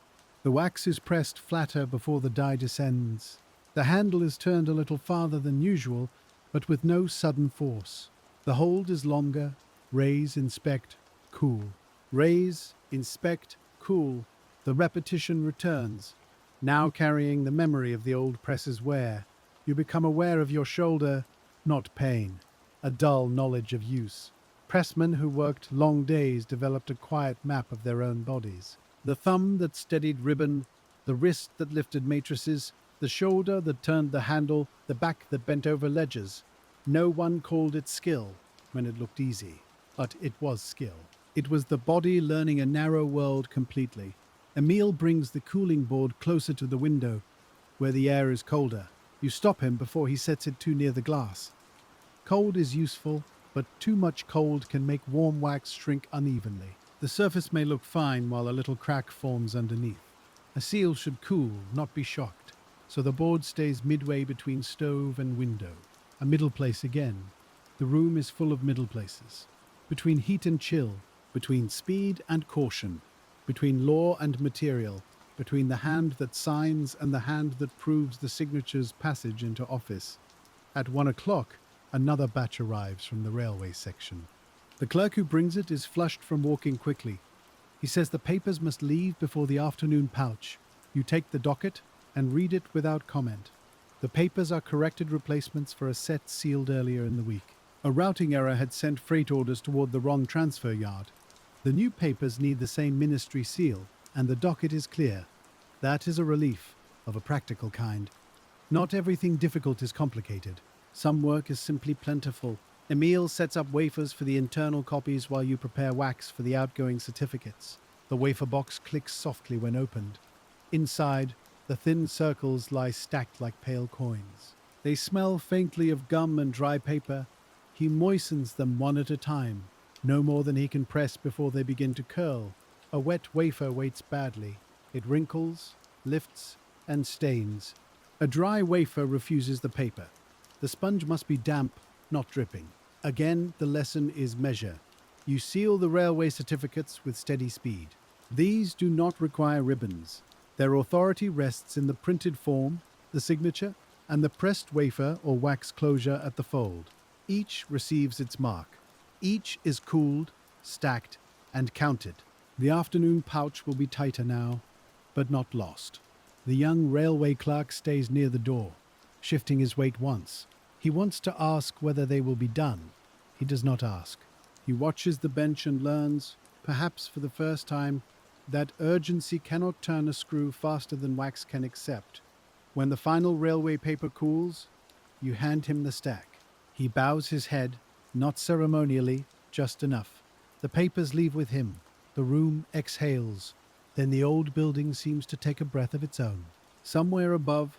The wax is pressed flatter before the die descends. The handle is turned a little farther than usual, but with no sudden force. The hold is longer. Raise, inspect, cool. Raise, inspect, cool. The repetition returns, now carrying the memory of the old press's wear. You become aware of your shoulder, not pain, a dull knowledge of use. Pressmen who worked long days developed a quiet map of their own bodies. The thumb that steadied ribbon, the wrist that lifted matrices, the shoulder that turned the handle, the back that bent over ledgers. No one called it skill when it looked easy, but it was skill. It was the body learning a narrow world completely. Emil brings the cooling board closer to the window, where the air is colder. You stop him before he sets it too near the glass. Cold is useful, but too much cold can make warm wax shrink unevenly. The surface may look fine while a little crack forms underneath. A seal should cool, not be shocked, so the board stays midway between stove and window. A middle place again. The room is full of middle places. Between heat and chill, between speed and caution, between law and material, between the hand that signs and the hand that proves the signature's passage into office. At 1 o'clock, Another batch arrives from the railway section. The clerk who brings it is flushed from walking quickly. He says the papers must leave before the afternoon pouch. You take the docket and read it without comment. The papers are corrected replacements for a set sealed earlier in the week. A routing error had sent freight orders toward the wrong transfer yard. The new papers need the same ministry seal, and the docket is clear. That is a relief, of a practical kind. Not everything difficult is complicated. Some work is simply plentiful. Emile sets up wafers for the internal copies while you prepare wax for the outgoing certificates. The wafer box clicks softly when opened. Inside, the thin circles lie stacked like pale coins. They smell faintly of gum and dry paper. He moistens them one at a time, no more than he can press before they begin to curl. A wet wafer waits badly. It wrinkles, lifts, and stains. A dry wafer refuses the paper. The sponge must be damp, not dripping. Again, the lesson is measure. You seal the railway certificates with steady speed. These do not require ribbons. Their authority rests in the printed form, the signature, and the pressed wafer or wax closure at the fold. Each receives its mark. Each is cooled, stacked, and counted. The afternoon pouch will be tighter now, but not lost. The young railway clerk stays near the door, shifting his weight once. He wants to ask whether they will be done. He does not ask. He watches the bench and learns, perhaps for the first time, that urgency cannot turn a screw faster than wax can accept. When the final railway paper cools, you hand him the stack. He bows his head, not ceremonially, just enough. The papers leave with him. The room exhales. Then the old building seems to take a breath of its own. Somewhere above,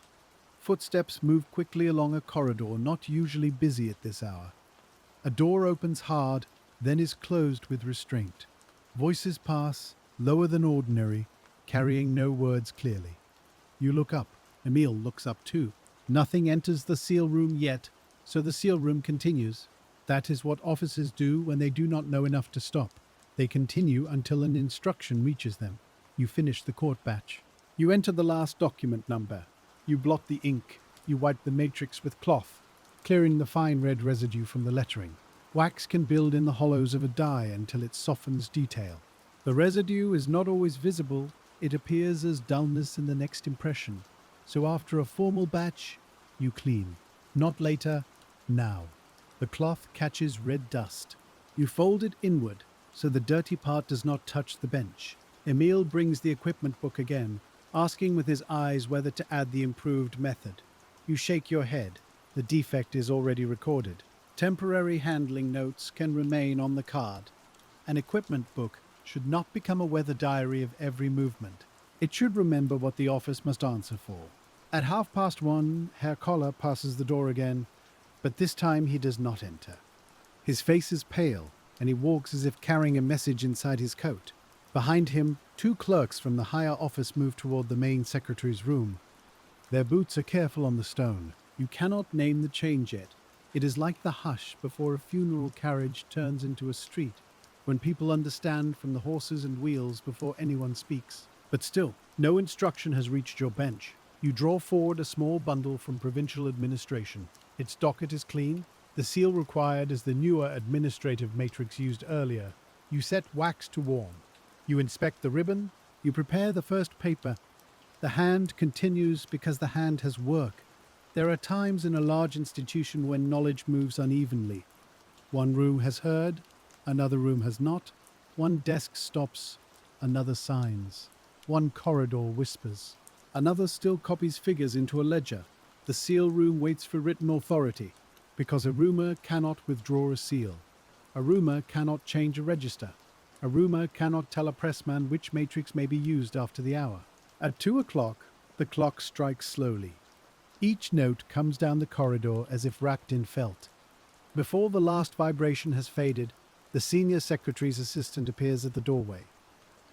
footsteps move quickly along a corridor not usually busy at this hour. A door opens hard, then is closed with restraint. Voices pass, lower than ordinary, carrying no words clearly. You look up. Emile looks up too. Nothing enters the seal room yet, so the seal room continues. That is what officers do when they do not know enough to stop. They continue until an instruction reaches them. You finish the court batch. You enter the last document number. You blot the ink. You wipe the matrix with cloth, clearing the fine red residue from the lettering. Wax can build in the hollows of a die until it softens detail. The residue is not always visible. It appears as dullness in the next impression. So after a formal batch, you clean. Not later, now. The cloth catches red dust. You fold it inward, so the dirty part does not touch the bench. Emile brings the equipment book again, asking with his eyes whether to add the improved method. You shake your head. The defect is already recorded. Temporary handling notes can remain on the card. An equipment book should not become a weather diary of every movement. It should remember what the office must answer for. At 1:30, Herr Koller passes the door again, but this time he does not enter. His face is pale, and he walks as if carrying a message inside his coat. Behind him, 2 clerks from the higher office move toward the main secretary's room. Their boots are careful on the stone. You cannot name the change yet. It is like the hush before a funeral carriage turns into a street, when people understand from the horses and wheels before anyone speaks. But still, no instruction has reached your bench. You draw forward a small bundle from provincial administration. Its docket is clean. The seal required is the newer administrative matrix used earlier. You set wax to warm. You inspect the ribbon. You prepare the first paper. The hand continues because the hand has work. There are times in a large institution when knowledge moves unevenly. One room has heard, another room has not. One desk stops, another signs. One corridor whispers. Another still copies figures into a ledger. The seal room waits for written authority, because a roomer cannot withdraw a seal. A roomer cannot change a register. A roomer cannot tell a pressman which matrix may be used after the hour. At 2:00, the clock strikes slowly. Each note comes down the corridor as if wrapped in felt. Before the last vibration has faded, the senior secretary's assistant appears at the doorway.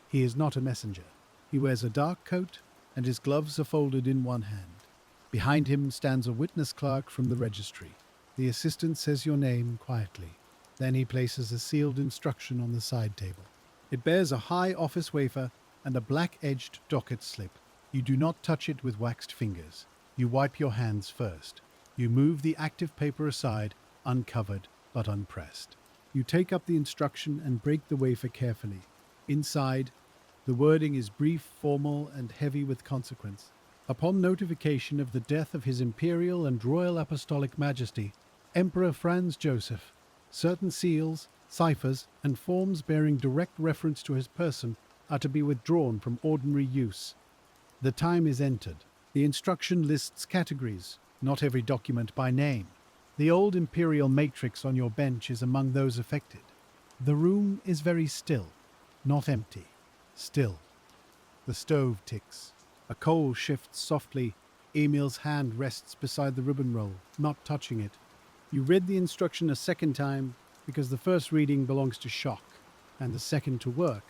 He is not a messenger. He wears a dark coat, and his gloves are folded in one hand. Behind him stands a witness clerk from the registry. The assistant says your name quietly. Then he places a sealed instruction on the side table. It bears a high office wafer and a black-edged docket slip. You do not touch it with waxed fingers. You wipe your hands first. You move the active paper aside uncovered but unpressed. You take up the instruction and break the wafer carefully. Inside, the wording is brief, formal, and heavy with consequence. Upon notification of the death of His Imperial and Royal Apostolic Majesty, Emperor Franz Joseph, certain seals, ciphers, and forms bearing direct reference to his person are to be withdrawn from ordinary use. The time is entered. The instruction lists categories, not every document by name. The old imperial matrix on your bench is among those affected. The room is very still, not empty. Still. The stove ticks. A coal shifts softly. Emil's hand rests beside the ribbon roll, not touching it. You read the instruction a second time because the first reading belongs to shock, and the second to work.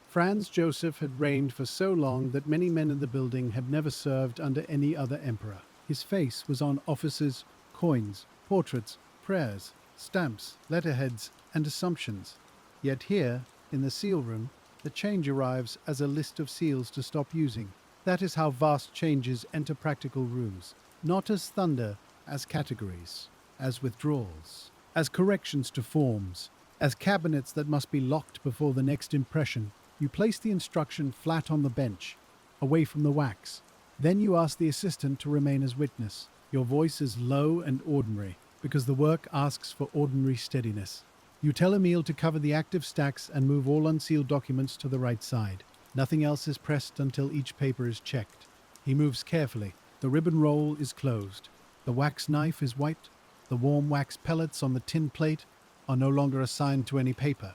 Franz Joseph had reigned for so long that many men in the building had never served under any other emperor. His face was on offices, coins, portraits, prayers, stamps, letterheads, and assumptions. Yet here, in the seal room, the change arrives as a list of seals to stop using. That is how vast changes enter practical rooms, not as thunder, as categories, as withdrawals, as corrections to forms, as cabinets that must be locked before the next impression. You place the instruction flat on the bench, away from the wax. Then you ask the assistant to remain as witness. Your voice is low and ordinary, because the work asks for ordinary steadiness. You tell Emil to cover the active stacks and move all unsealed documents to the right side. Nothing else is pressed until each paper is checked. He moves carefully. The ribbon roll is closed. The wax knife is wiped. The warm wax pellets on the tin plate are no longer assigned to any paper.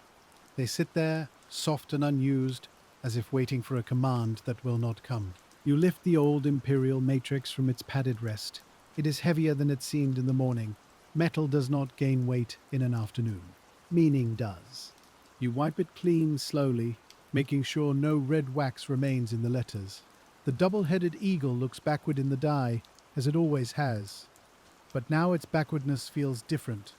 They sit there, soft and unused, as if waiting for a command that will not come. You lift the old imperial matrix from its padded rest. It is heavier than it seemed in the morning. Metal does not gain weight in an afternoon. Meaning does. You wipe it clean slowly, making sure no red wax remains in the letters. The double-headed eagle looks backward in the die, as it always has. But now its backwardness feels different.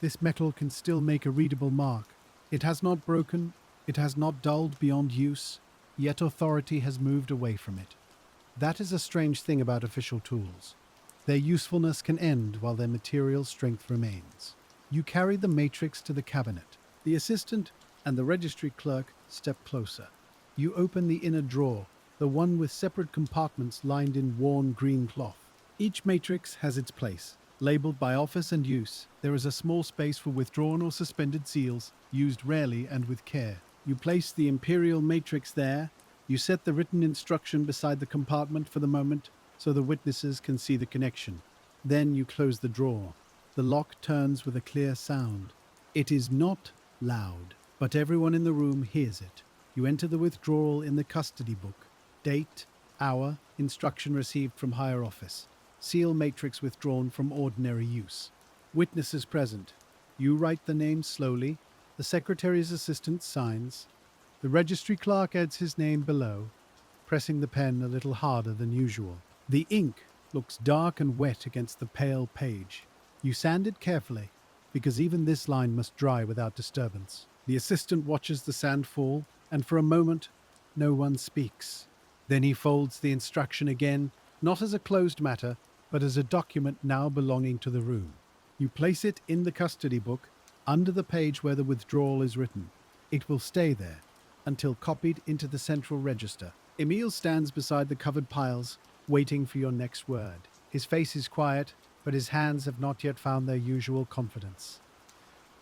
This metal can still make a readable mark. It has not broken, it has not dulled beyond use, yet authority has moved away from it. That is a strange thing about official tools. Their usefulness can end while their material strength remains. You carry the matrix to the cabinet. The assistant and the registry clerk step closer. You open the inner drawer, the one with separate compartments lined in worn green cloth. Each matrix has its place. Labeled by office and use, there is a small space for withdrawn or suspended seals, used rarely and with care. You place the imperial matrix there. You set the written instruction beside the compartment for the moment so the witnesses can see the connection. Then you close the drawer. The lock turns with a clear sound. It is not loud, but everyone in the room hears it. You enter the withdrawal in the custody book. Date, hour, instruction received from higher office. Seal matrix withdrawn from ordinary use. Witnesses present. You write the name slowly. The secretary's assistant signs. The registry clerk adds his name below, pressing the pen a little harder than usual. The ink looks dark and wet against the pale page. You sand it carefully, because even this line must dry without disturbance. The assistant watches the sand fall, and for a moment, no one speaks. Then he folds the instruction again, not as a closed matter, but as a document now belonging to the room. You place it in the custody book, under the page where the withdrawal is written. It will stay there, until copied into the central register. Emil stands beside the covered piles, waiting for your next word. His face is quiet, but his hands have not yet found their usual confidence.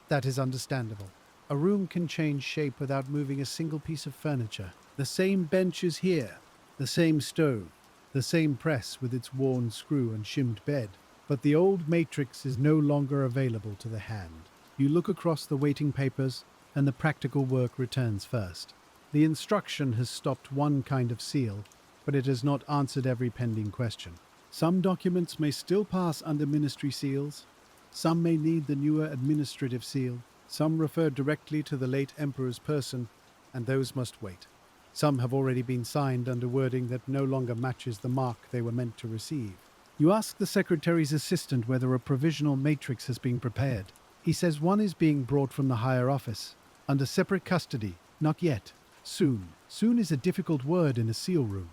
That is understandable. A room can change shape without moving a single piece of furniture. The same bench is here, the same stove, the same press with its worn screw and shimmed bed. But the old matrix is no longer available to the hand. You look across the waiting papers, and the practical work returns first. The instruction has stopped one kind of seal, but it has not answered every pending question. Some documents may still pass under ministry seals. Some may need the newer administrative seal. Some refer directly to the late emperor's person, and those must wait. Some have already been signed under wording that no longer matches the mark they were meant to receive. You ask the secretary's assistant whether a provisional matrix has been prepared. He says one is being brought from the higher office, under separate custody. Not yet. Soon. Soon is a difficult word in a seal room.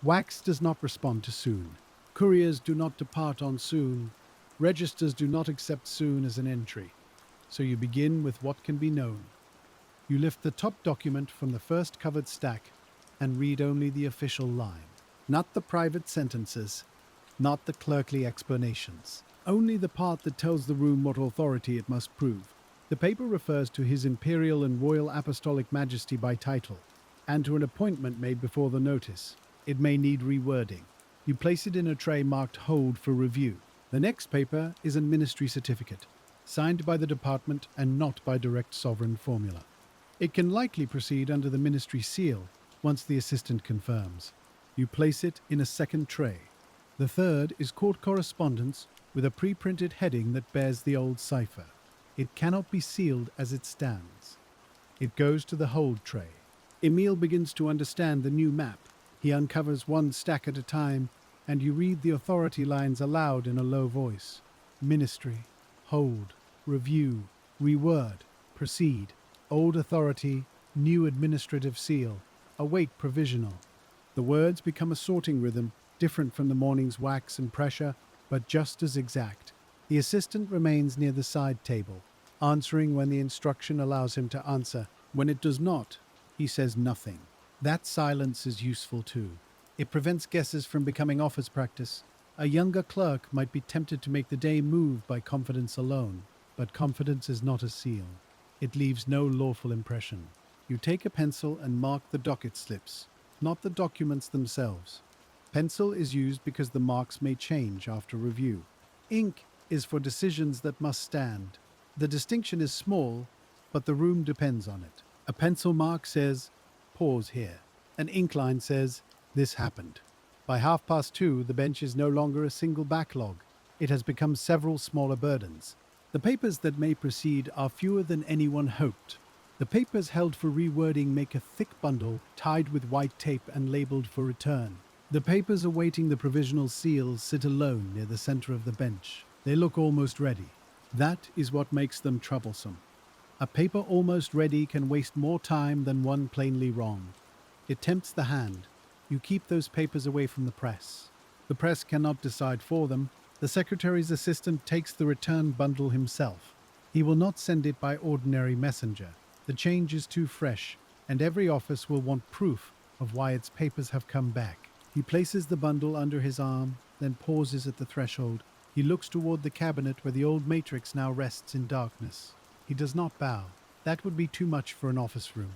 Wax does not respond to soon. Couriers do not depart on soon. Registers do not accept soon as an entry, so you begin with what can be known. You lift the top document from the first covered stack and read only the official line. Not the private sentences, not the clerkly explanations. Only the part that tells the room what authority it must prove. The paper refers to His Imperial and Royal Apostolic Majesty by title, and to an appointment made before the notice. It may need rewording. You place it in a tray marked Hold for review. The next paper is a ministry certificate, signed by the department and not by direct sovereign formula. It can likely proceed under the ministry seal once the assistant confirms. You place it in a second tray. The third is court correspondence with a pre-printed heading that bears the old cipher. It cannot be sealed as it stands. It goes to the hold tray. Emil begins to understand the new map. He uncovers one stack at a time, and you read the authority lines aloud in a low voice. Ministry, hold, review, reword, proceed. Old authority, new administrative seal, await provisional. The words become a sorting rhythm, different from the morning's wax and pressure, but just as exact. The assistant remains near the side table, answering when the instruction allows him to answer. When it does not, he says nothing. That silence is useful too. It prevents guesses from becoming office practice. A younger clerk might be tempted to make the day move by confidence alone, but confidence is not a seal. It leaves no lawful impression. You take a pencil and mark the docket slips, not the documents themselves. Pencil is used because the marks may change after review. Ink is for decisions that must stand. The distinction is small, but the room depends on it. A pencil mark says, pause here. An ink line says, this happened. By 2:30, the bench is no longer a single backlog. It has become several smaller burdens. The papers that may proceed are fewer than anyone hoped. The papers held for rewording make a thick bundle tied with white tape and labeled for return. The papers awaiting the provisional seals sit alone near the center of the bench. They look almost ready. That is what makes them troublesome. A paper almost ready can waste more time than one plainly wrong. It tempts the hand. You keep those papers away from the press. The press cannot decide for them. The secretary's assistant takes the return bundle himself. He will not send it by ordinary messenger. The change is too fresh, and every office will want proof of why its papers have come back. He places the bundle under his arm, then pauses at the threshold. He looks toward the cabinet where the old matrix now rests in darkness. He does not bow. That would be too much for an office room.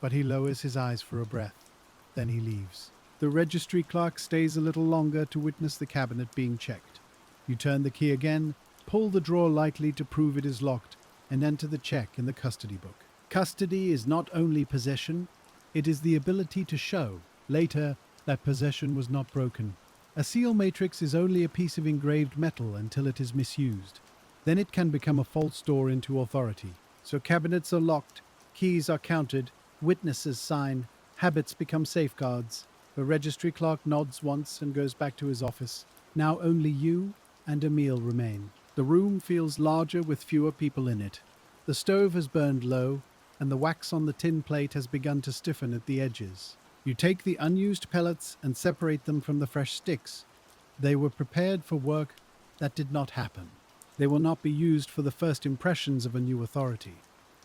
But he lowers his eyes for a breath. Then he leaves. The registry clerk stays a little longer to witness the cabinet being checked. You turn the key again, pull the drawer lightly to prove it is locked, and enter the check in the custody book. Custody is not only possession, it is the ability to show, later, that possession was not broken. A seal matrix is only a piece of engraved metal until it is misused. Then it can become a false door into authority. So cabinets are locked, keys are counted, witnesses sign, habits become safeguards. The registry clerk nods once and goes back to his office. Now only you and Emil remain. The room feels larger with fewer people in it. The stove has burned low, and the wax on the tin plate has begun to stiffen at the edges. You take the unused pellets and separate them from the fresh sticks. They were prepared for work that did not happen. They will not be used for the first impressions of a new authority.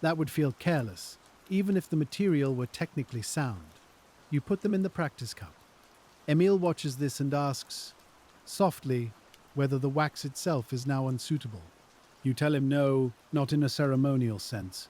That would feel careless, even if the material were technically sound. You put them in the practice cup. Emil watches this and asks, softly, whether the wax itself is now unsuitable. You tell him no, not in a ceremonial sense.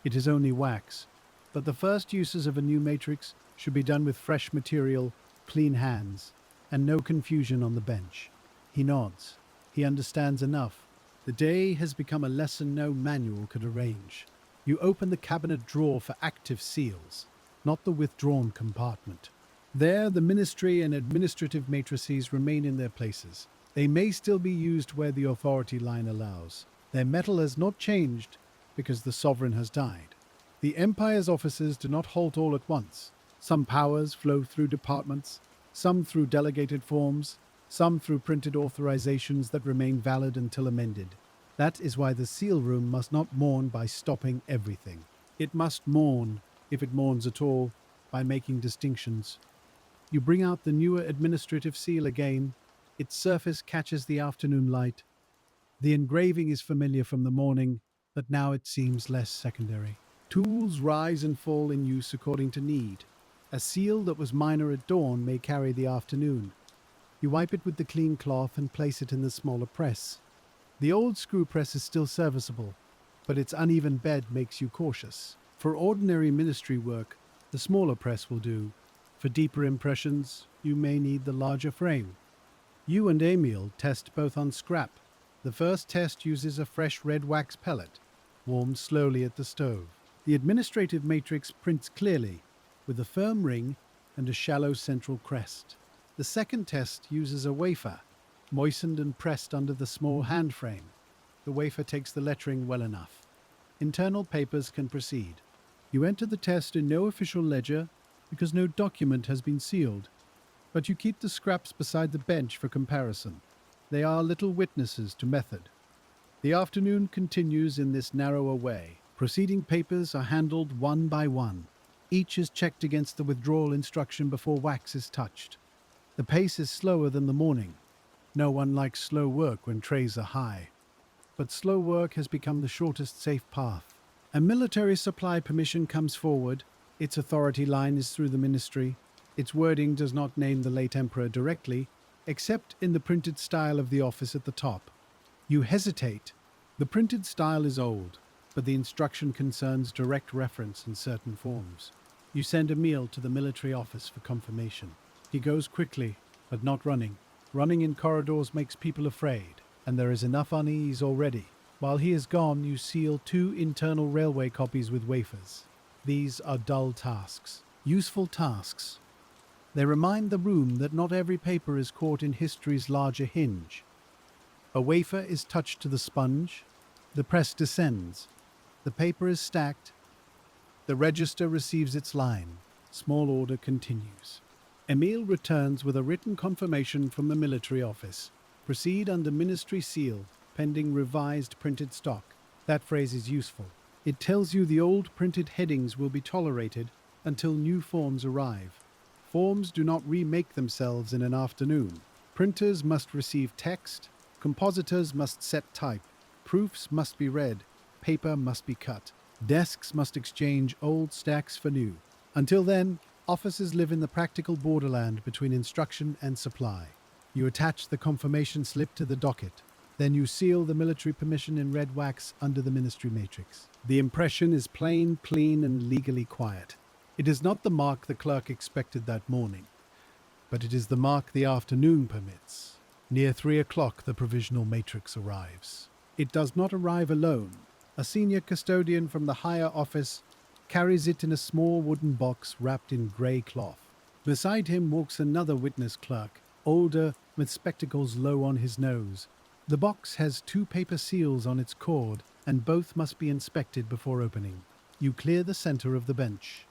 It is only wax, but the first uses of a new matrix should be done with fresh material, clean hands, and no confusion on the bench. He nods. He understands enough. The day has become a lesson no manual could arrange. You open the cabinet drawer for active seals, not the withdrawn compartment. There, the ministry and administrative matrices remain in their places. They may still be used where the authority line allows. Their metal has not changed because the sovereign has died. The empire's offices do not halt all at once. Some powers flow through departments, some through delegated forms, some through printed authorizations that remain valid until amended. That is why the seal room must not mourn by stopping everything. It must mourn, if it mourns at all, by making distinctions. You bring out the newer administrative seal again. Its surface catches the afternoon light. The engraving is familiar from the morning, but now it seems less secondary. Tools rise and fall in use according to need. A seal that was minor at dawn may carry the afternoon. You wipe it with the clean cloth and place it in the smaller press. The old screw press is still serviceable, but its uneven bed makes you cautious. For ordinary ministry work, the smaller press will do. For deeper impressions, you may need the larger frame. You and Emil test both on scrap. The first test uses a fresh red wax pellet, warmed slowly at the stove. The administrative matrix prints clearly, with a firm ring and a shallow central crest. The second test uses a wafer, moistened and pressed under the small hand frame. The wafer takes the lettering well enough. Internal papers can proceed. You enter the test in no official ledger because no document has been sealed, but you keep the scraps beside the bench for comparison. They are little witnesses to method. The afternoon continues in this narrower way. Proceeding papers are handled one by one. Each is checked against the withdrawal instruction before wax is touched. The pace is slower than the morning. No one likes slow work when trays are high. But slow work has become the shortest safe path. A military supply permission comes forward. Its authority line is through the ministry. Its wording does not name the late emperor directly, except in the printed style of the office at the top. You hesitate. The printed style is old, but the instruction concerns direct reference in certain forms. You send Emil to the military office for confirmation. He goes quickly, but not running. Running in corridors makes people afraid, and there is enough unease already. While he is gone, you seal 2 internal railway copies with wafers. These are dull tasks, useful tasks. They remind the room that not every paper is caught in history's larger hinge. A wafer is touched to the sponge. The press descends. The paper is stacked. The register receives its line. Small order continues. Emil returns with a written confirmation from the military office. Proceed under ministry seal, pending revised printed stock. That phrase is useful. It tells you the old printed headings will be tolerated until new forms arrive. Forms do not remake themselves in an afternoon. Printers must receive text. Compositors must set type. Proofs must be read. Paper must be cut. Desks must exchange old stacks for new. Until then, officers live in the practical borderland between instruction and supply. You attach the confirmation slip to the docket. Then you seal the military permission in red wax under the ministry matrix. The impression is plain, clean, and legally quiet. It is not the mark the clerk expected that morning, but it is the mark the afternoon permits. Near 3 o'clock, the provisional matrix arrives. It does not arrive alone. A senior custodian from the higher office carries it in a small wooden box wrapped in grey cloth. Beside him walks another witness clerk, older, with spectacles low on his nose. The box has 2 paper seals on its cord, and both must be inspected before opening. You clear the center of the bench.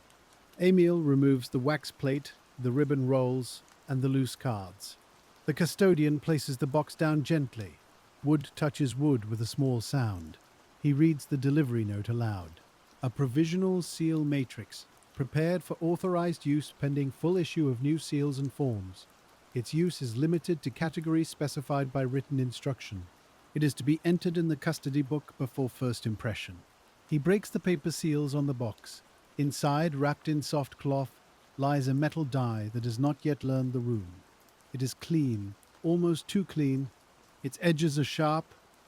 Emil removes the wax plate, the ribbon rolls, and the loose cards. The custodian places the box down gently. Wood touches wood with a small sound. He reads the delivery note aloud. A provisional seal matrix, prepared for authorized use pending full issue of new seals and forms. Its use is limited to categories specified by written instruction. It is to be entered in the custody book before first impression. He breaks the paper seals on the box. Inside, wrapped in soft cloth, lies a metal die that has not yet learned the room. It is clean, almost too clean. Its edges are sharp.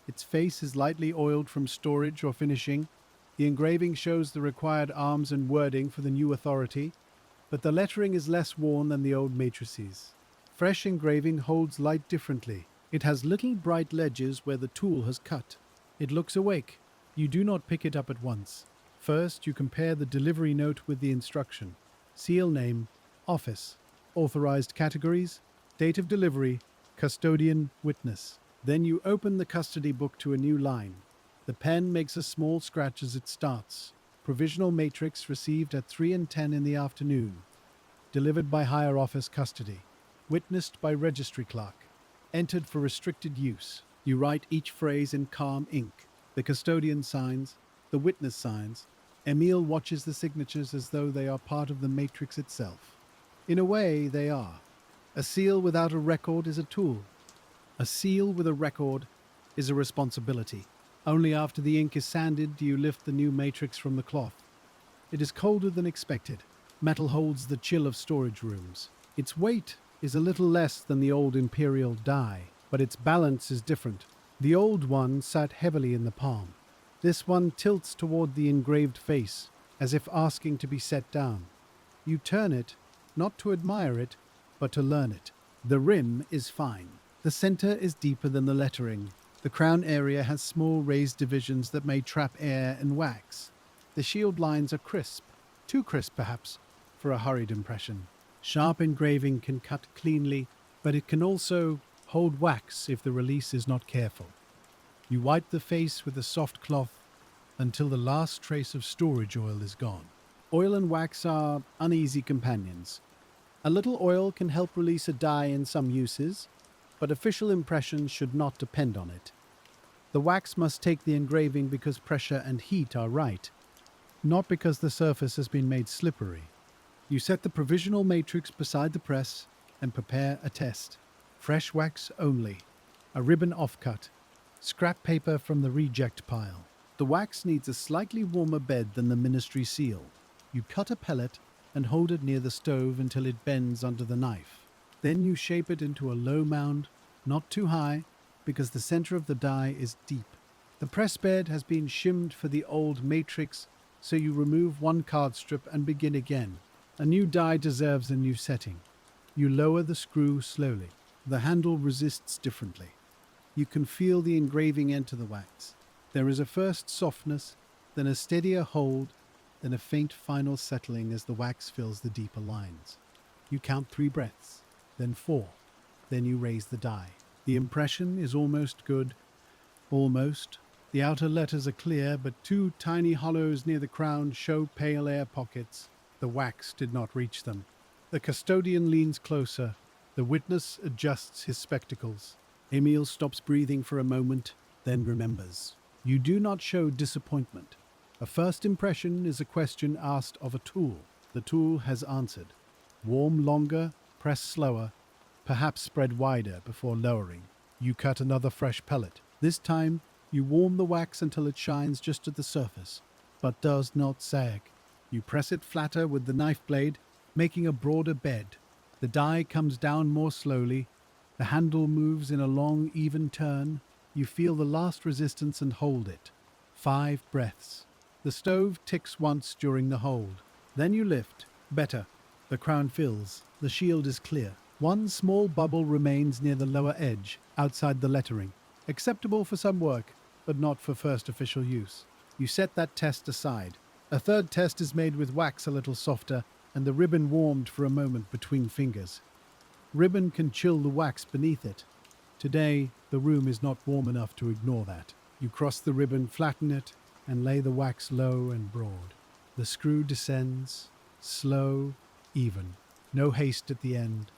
Its face is lightly oiled from storage or finishing. The engraving shows the required arms and wording for the new authority, but the lettering is less worn than the old matrices. Fresh engraving holds light differently. It has little bright ledges where the tool has cut. It looks awake. You do not pick it up at once. First, you compare the delivery note with the instruction. Seal name, office, authorized categories, date of delivery, custodian, witness. Then you open the custody book to a new line. The pen makes a small scratch as it starts. Provisional matrix received at 3:10 in the afternoon. Delivered by higher office custody. Witnessed by registry clerk. Entered for restricted use. You write each phrase in calm ink. The custodian signs. The witness signs. Emil watches the signatures as though they are part of the matrix itself. In a way, they are. A seal without a record is a tool. A seal with a record is a responsibility. Only after the ink is sanded do you lift the new matrix from the cloth. It is colder than expected. Metal holds the chill of storage rooms. Its weight is a little less than the old imperial die, but its balance is different. The old one sat heavily in the palm. This one tilts toward the engraved face, as if asking to be set down. You turn it, not to admire it, but to learn it. The rim is fine. The center is deeper than the lettering. The crown area has small raised divisions that may trap air and wax. The shield lines are crisp, too crisp perhaps, for a hurried impression. Sharp engraving can cut cleanly, but it can also hold wax if the release is not careful. You wipe the face with a soft cloth until the last trace of storage oil is gone. Oil and wax are uneasy companions. A little oil can help release a die in some uses, but official impressions should not depend on it. The wax must take the engraving because pressure and heat are right, not because the surface has been made slippery. You set the provisional matrix beside the press and prepare a test. Fresh wax only, a ribbon offcut, scrap paper from the reject pile. The wax needs a slightly warmer bed than the ministry seal. You cut a pellet and hold it near the stove until it bends under the knife. Then you shape it into a low mound, not too high, because the center of the die is deep. The press bed has been shimmed for the old matrix, so you remove one card strip and begin again. A new die deserves a new setting. You lower the screw slowly. The handle resists differently. You can feel the engraving enter the wax. There is a first softness, then a steadier hold, then a faint final settling as the wax fills the deeper lines. You count 3 breaths, then 4. Then you raise the die. The impression is almost good. Almost. The outer letters are clear, but 2 tiny hollows near the crown show pale air pockets. The wax did not reach them. The custodian leans closer. The witness adjusts his spectacles. Emil stops breathing for a moment, then remembers. You do not show disappointment. A first impression is a question asked of a tool. The tool has answered. Warm longer, press slower, perhaps spread wider before lowering. You cut another fresh pellet. This time, you warm the wax until it shines just at the surface, but does not sag. You press it flatter with the knife blade, making a broader bed. The die comes down more slowly. The handle moves in a long, even turn. You feel the last resistance and hold it. 5 breaths. The stove ticks once during the hold. Then you lift. Better. The crown fills. The shield is clear. One small bubble remains near the lower edge, outside the lettering. Acceptable for some work, but not for first official use. You set that test aside. A third test is made with wax a little softer, and the ribbon warmed for a moment between fingers. Ribbon can chill the wax beneath it. Today, the room is not warm enough to ignore that. You cross the ribbon, flatten it, and lay the wax low and broad. The screw descends, slow, even. No haste at the end.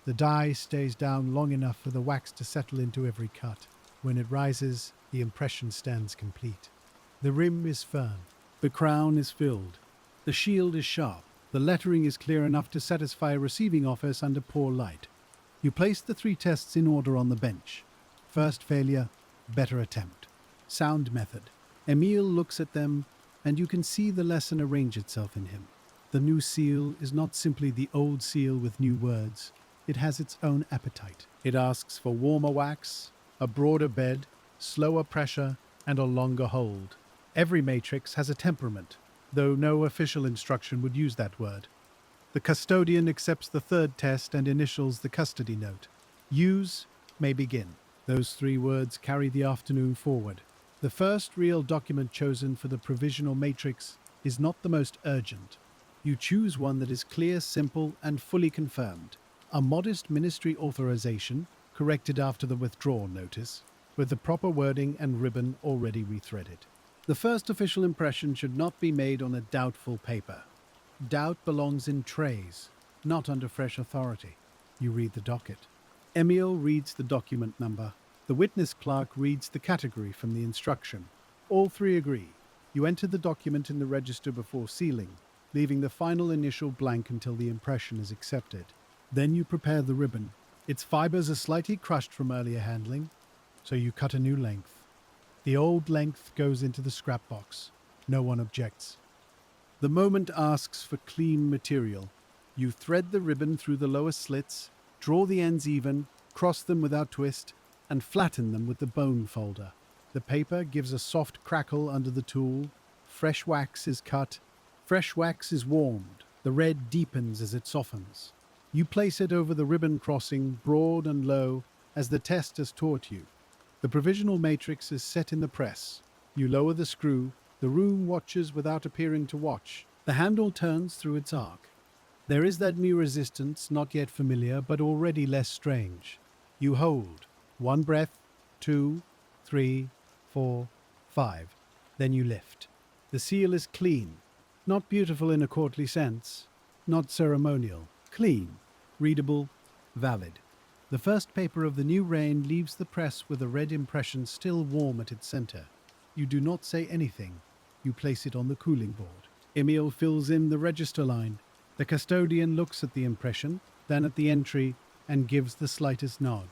The die stays down long enough for the wax to settle into every cut. When it rises, the impression stands complete. The rim is firm. The crown is filled. The shield is sharp. The lettering is clear enough to satisfy a receiving office under poor light. You place the 3 tests in order on the bench. First failure, better attempt. Sound method. Emil looks at them, and you can see the lesson arrange itself in him. The new seal is not simply the old seal with new words. It has its own appetite. It asks for warmer wax, a broader bed, slower pressure, and a longer hold. Every matrix has a temperament, though no official instruction would use that word. The custodian accepts the 3rd test and initials the custody note. Use may begin. Those 3 words carry the afternoon forward. The first real document chosen for the provisional matrix is not the most urgent. You choose one that is clear, simple, and fully confirmed. A modest ministry authorization, corrected after the withdrawn notice, with the proper wording and ribbon already rethreaded. The first official impression should not be made on a doubtful paper. Doubt belongs in trays, not under fresh authority. You read the docket. Emil reads the document number. The witness clerk reads the category from the instruction. All 3 agree. You enter the document in the register before sealing, leaving the final initial blank until the impression is accepted. Then you prepare the ribbon. Its fibers are slightly crushed from earlier handling. so you cut a new length. The old length goes into the scrap box. No one objects. The moment asks for clean material. You thread the ribbon through the lowest slits, draw the ends even, cross them without twist, and flatten them with the bone folder. The paper gives a soft crackle under the tool. Fresh wax is cut. Fresh wax is warmed. The red deepens as it softens. You place it over the ribbon crossing, broad and low, as the test has taught you. The provisional matrix is set in the press. You lower the screw. The room watches without appearing to watch. The handle turns through its arc. There is that new resistance, not yet familiar, but already less strange. You hold. 1 breath, 2, 3, 4, 5. Then you lift. The seal is clean. Not beautiful in a courtly sense. Not ceremonial. Clean. Readable. Valid. The first paper of the new reign leaves the press with a red impression still warm at its center. You do not say anything. You place it on the cooling board. Emil fills in the register line. The custodian looks at the impression, then at the entry, and gives the slightest nod.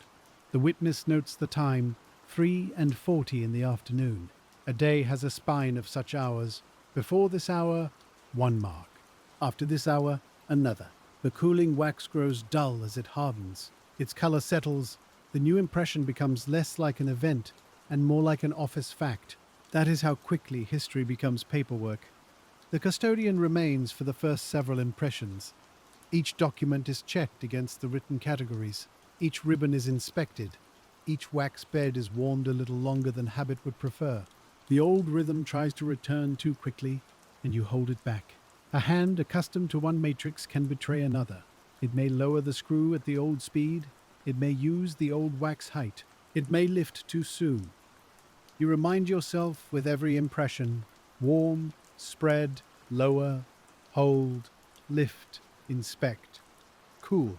The witness notes the time, 3:40 in the afternoon. A day has a spine of such hours. Before this hour, 1 mark. After this hour, another. The cooling wax grows dull as it hardens. Its color settles. The new impression becomes less like an event and more like an office fact. That is how quickly history becomes paperwork. The custodian remains for the first several impressions. Each document is checked against the written categories. Each ribbon is inspected. Each wax bed is warmed a little longer than habit would prefer. The old rhythm tries to return too quickly, and you hold it back. A hand accustomed to one matrix can betray another. It may lower the screw at the old speed. It may use the old wax height. It may lift too soon. You remind yourself with every impression: warm, spread, lower, hold, lift, inspect, cool,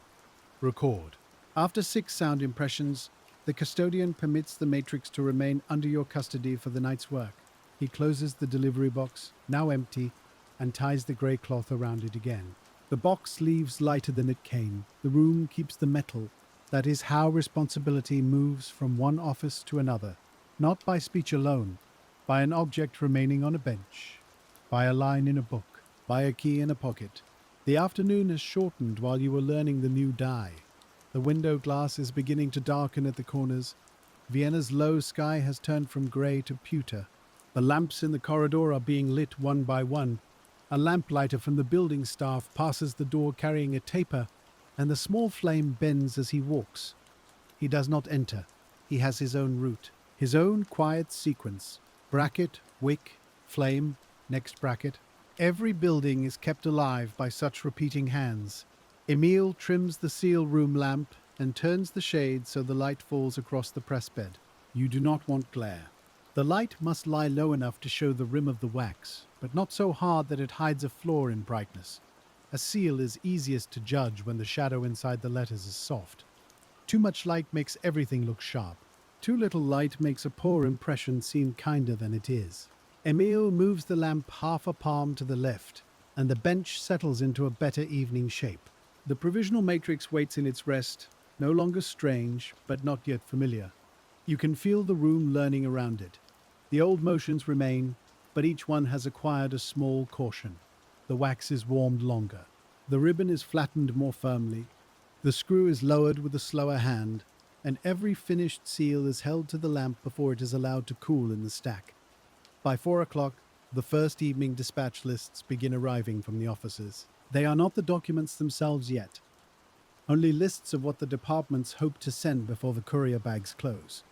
record. After 6 sound impressions, the custodian permits the matrix to remain under your custody for the night's work. He closes the delivery box, now empty, and ties the grey cloth around it again. The box leaves lighter than it came. The room keeps the metal. That is how responsibility moves from one office to another. Not by speech alone, by an object remaining on a bench, by a line in a book, by a key in a pocket. The afternoon has shortened while you were learning the new die. The window glass is beginning to darken at the corners. Vienna's low sky has turned from grey to pewter. The lamps in the corridor are being lit one by one. A lamplighter from the building staff passes the door carrying a taper, and the small flame bends as he walks. He does not enter. He has his own route. His own quiet sequence. Bracket, wick, flame, next bracket. Every building is kept alive by such repeating hands. Emil trims the seal room lamp and turns the shade so the light falls across the press bed. You do not want glare. The light must lie low enough to show the rim of the wax, but not so hard that it hides a flaw in brightness. A seal is easiest to judge when the shadow inside the letters is soft. Too much light makes everything look sharp. Too little light makes a poor impression seem kinder than it is. Emil moves the lamp half a palm to the left, and the bench settles into a better evening shape. The provisional matrix waits in its rest, no longer strange, but not yet familiar. You can feel the room learning around it. The old motions remain, but each one has acquired a small caution. The wax is warmed longer. The ribbon is flattened more firmly. The screw is lowered with a slower hand, and every finished seal is held to the lamp before it is allowed to cool in the stack. By 4 o'clock, the first evening dispatch lists begin arriving from the offices. They are not the documents themselves yet, only lists of what the departments hope to send before the courier bags close.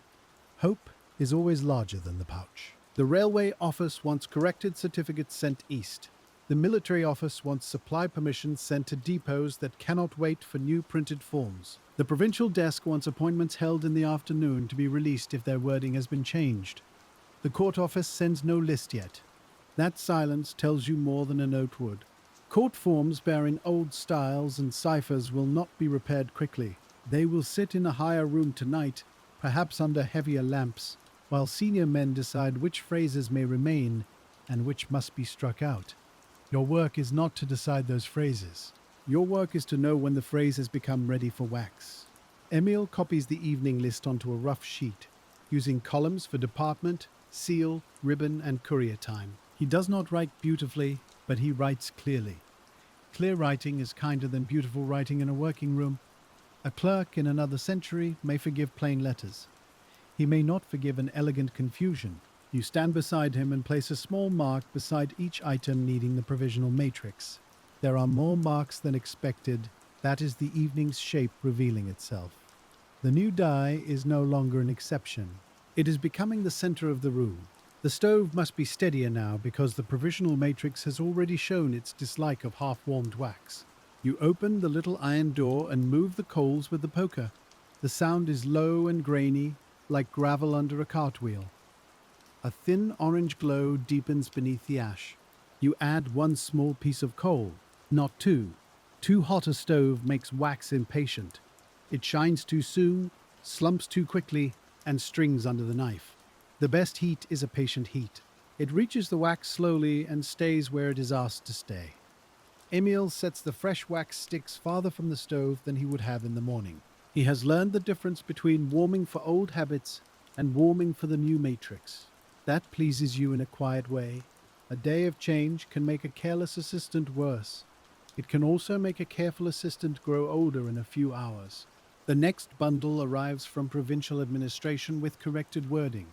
Hope is always larger than the pouch. The railway office wants corrected certificates sent east. The military office wants supply permissions sent to depots that cannot wait for new printed forms. The provincial desk wants appointments held in the afternoon to be released if their wording has been changed. The court office sends no list yet. That silence tells you more than a note would. Court forms bearing old styles and ciphers will not be repaired quickly. They will sit in a higher room tonight, perhaps under heavier lamps, while senior men decide which phrases may remain and which must be struck out. Your work is not to decide those phrases. Your work is to know when the phrase has become ready for wax. Emil copies the evening list onto a rough sheet. using columns for department, seal, ribbon, and courier time. He does not write beautifully, but he writes clearly. Clear writing is kinder than beautiful writing in a working room. A clerk in another century may forgive plain letters. He may not forgive an elegant confusion. You stand beside him and place a small mark beside each item needing the provisional matrix. There are more marks than expected. That is the evening's shape revealing itself. The new die is no longer an exception. It is becoming the center of the room. The stove must be steadier now because the provisional matrix has already shown its dislike of half-warmed wax. You open the little iron door and move the coals with the poker. The sound is low and grainy, like gravel under a cartwheel. A thin orange glow deepens beneath the ash. You add one small piece of coal, not two. Too hot a stove makes wax impatient. It shines too soon, slumps too quickly, and strings under the knife. The best heat is a patient heat. It reaches the wax slowly and stays where it is asked to stay. Emil sets the fresh wax sticks farther from the stove than he would have in the morning. He has learned the difference between warming for old habits and warming for the new matrix. That pleases you in a quiet way. A day of change can make a careless assistant worse. It can also make a careful assistant grow older in a few hours. The next bundle arrives from provincial administration with corrected wording.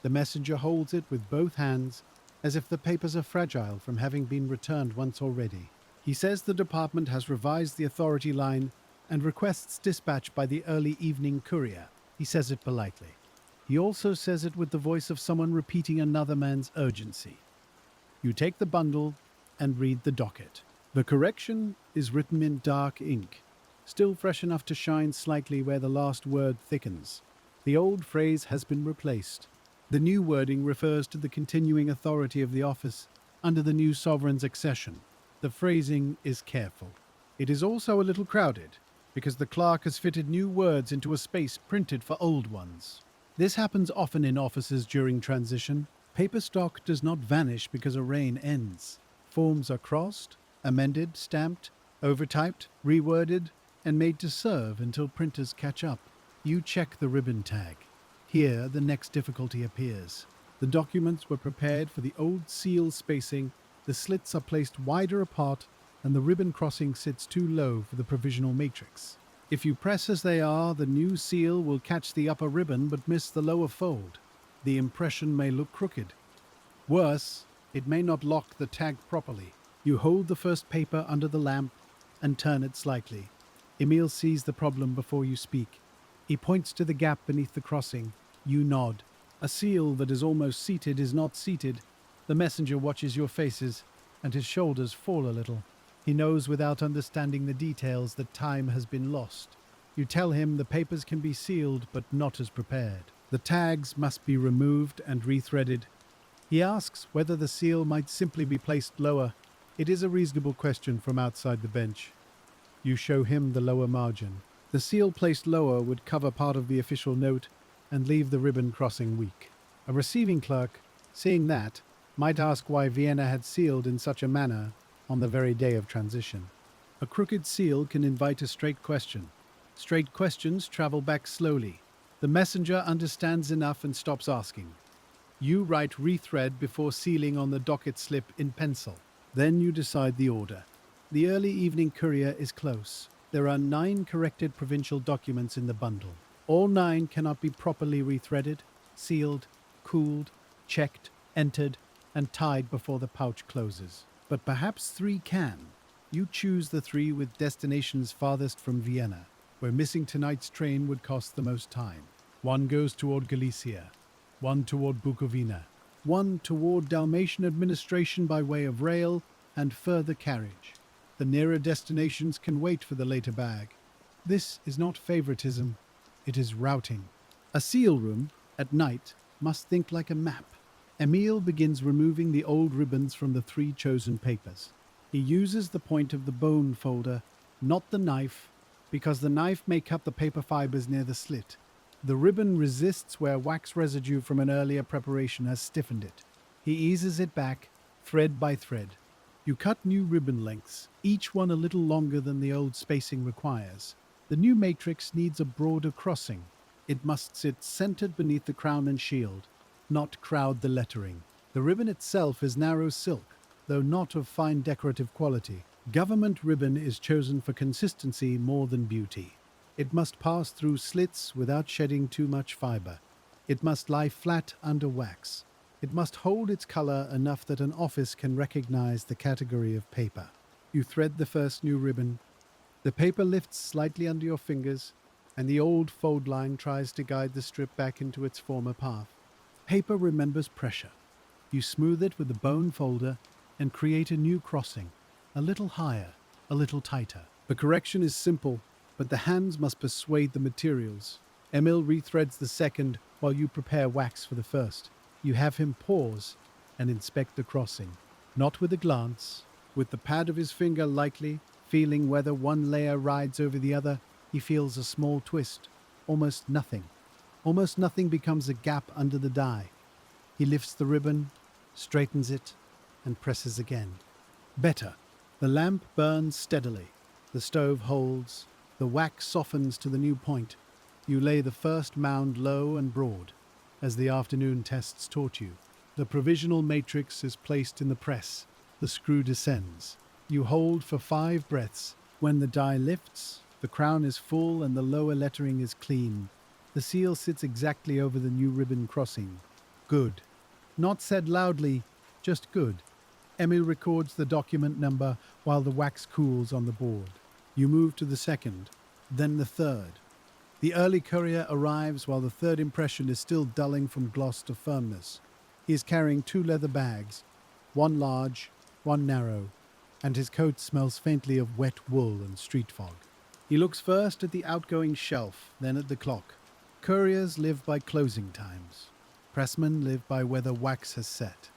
The messenger holds it with both hands, as if the papers are fragile from having been returned once already. He says the department has revised the authority line and requests dispatch by the early evening courier. He says it politely. He also says it with the voice of someone repeating another man's urgency. You take the bundle and read the docket. The correction is written in dark ink, still fresh enough to shine slightly where the last word thickens. The old phrase has been replaced. The new wording refers to the continuing authority of the office under the new sovereign's accession. The phrasing is careful. It is also a little crowded, because the clerk has fitted new words into a space printed for old ones. This happens often in offices during transition. Paper stock does not vanish because a reign ends. Forms are crossed, amended, stamped, overtyped, reworded, and made to serve until printers catch up. You check the ribbon tag. Here, the next difficulty appears. The documents were prepared for the old seal spacing, the slits are placed wider apart, and the ribbon crossing sits too low for the provisional matrix. If you press as they are, the new seal will catch the upper ribbon but miss the lower fold. The impression may look crooked. Worse, it may not lock the tag properly. You hold the first paper under the lamp and turn it slightly. Emil sees the problem before you speak. He points to the gap beneath the crossing. You nod. A seal that is almost seated is not seated. The messenger watches your faces, and his shoulders fall a little. He knows without understanding the details that time has been lost. You tell him the papers can be sealed, but not as prepared. The tags must be removed and rethreaded. He asks whether the seal might simply be placed lower. It is a reasonable question from outside the bench. You show him the lower margin. The seal placed lower would cover part of the official note and leave the ribbon crossing weak. A receiving clerk, seeing that, might ask why Vienna had sealed in such a manner on the very day of transition. A crooked seal can invite a straight question. Straight questions travel back slowly. The messenger understands enough and stops asking. You write rethread before sealing on the docket slip in pencil. Then you decide the order. The early evening courier is close. There are 9 corrected provincial documents in the bundle. All 9 cannot be properly rethreaded, sealed, cooled, checked, entered, and tied before the pouch closes. But perhaps 3 can. You choose the 3 with destinations farthest from Vienna, where missing tonight's train would cost the most time. 1 goes toward Galicia, 1 toward Bukovina, 1 toward Dalmatian administration by way of rail and further carriage. The nearer destinations can wait for the later bag. This is not favoritism, it is routing. A seal room, at night, must think like a map. Emil begins removing the old ribbons from the 3 chosen papers. He uses the point of the bone folder, not the knife, because the knife may cut the paper fibers near the slit. The ribbon resists where wax residue from an earlier preparation has stiffened it. He eases it back, thread by thread. You cut new ribbon lengths, each one a little longer than the old spacing requires. The new matrix needs a broader crossing. It must sit centered beneath the crown and shield, not crowd the lettering. The ribbon itself is narrow silk, though not of fine decorative quality. Government ribbon is chosen for consistency more than beauty. It must pass through slits without shedding too much fiber. It must lie flat under wax. It must hold its color enough that an office can recognize the category of paper. You thread the first new ribbon. The paper lifts slightly under your fingers, and the old fold line tries to guide the strip back into its former path. Paper remembers pressure. You smooth it with a bone folder and create a new crossing, a little higher, a little tighter. The correction is simple, but the hands must persuade the materials. Emil rethreads the second while you prepare wax for the first. You have him pause and inspect the crossing, not with a glance, with the pad of his finger lightly, feeling whether one layer rides over the other. He feels a small twist, almost nothing. Almost nothing becomes a gap under the die. He lifts the ribbon, straightens it, and presses again. Better. The lamp burns steadily. The stove holds. The wax softens to the new point. You lay the first mound low and broad, as the afternoon tests taught you. The provisional matrix is placed in the press. The screw descends. You hold for 5 breaths. When the die lifts, the crown is full and the lower lettering is clean. The seal sits exactly over the new ribbon crossing. Good. Not said loudly, just good. Emil records the document number while the wax cools on the board. You move to the second, then the third. The early courier arrives while the third impression is still dulling from gloss to firmness. He is carrying 2 leather bags, one large, one narrow, and his coat smells faintly of wet wool and street fog. He looks first at the outgoing shelf, then at the clock. Couriers live by closing times. Pressmen live by whether wax has set.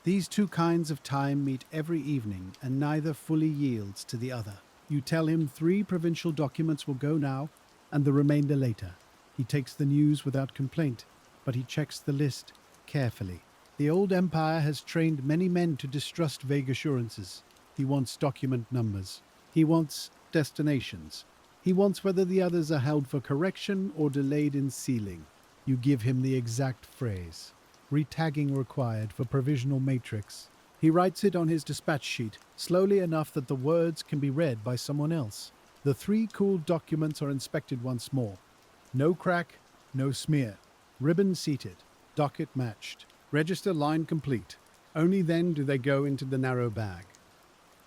These 2 kinds of time meet every evening, and neither fully yields to the other. You tell him 3 provincial documents will go now, and the remainder later. He takes the news without complaint, but he checks the list carefully. The old empire has trained many men to distrust vague assurances. He wants document numbers. He wants destinations. He wants whether the others are held for correction or delayed in sealing. You give him the exact phrase. Retagging required for provisional matrix. He writes it on his dispatch sheet, slowly enough that the words can be read by someone else. The 3 cooled documents are inspected once more. No crack, no smear. Ribbon seated. Docket matched. Register line complete. Only then do they go into the narrow bag.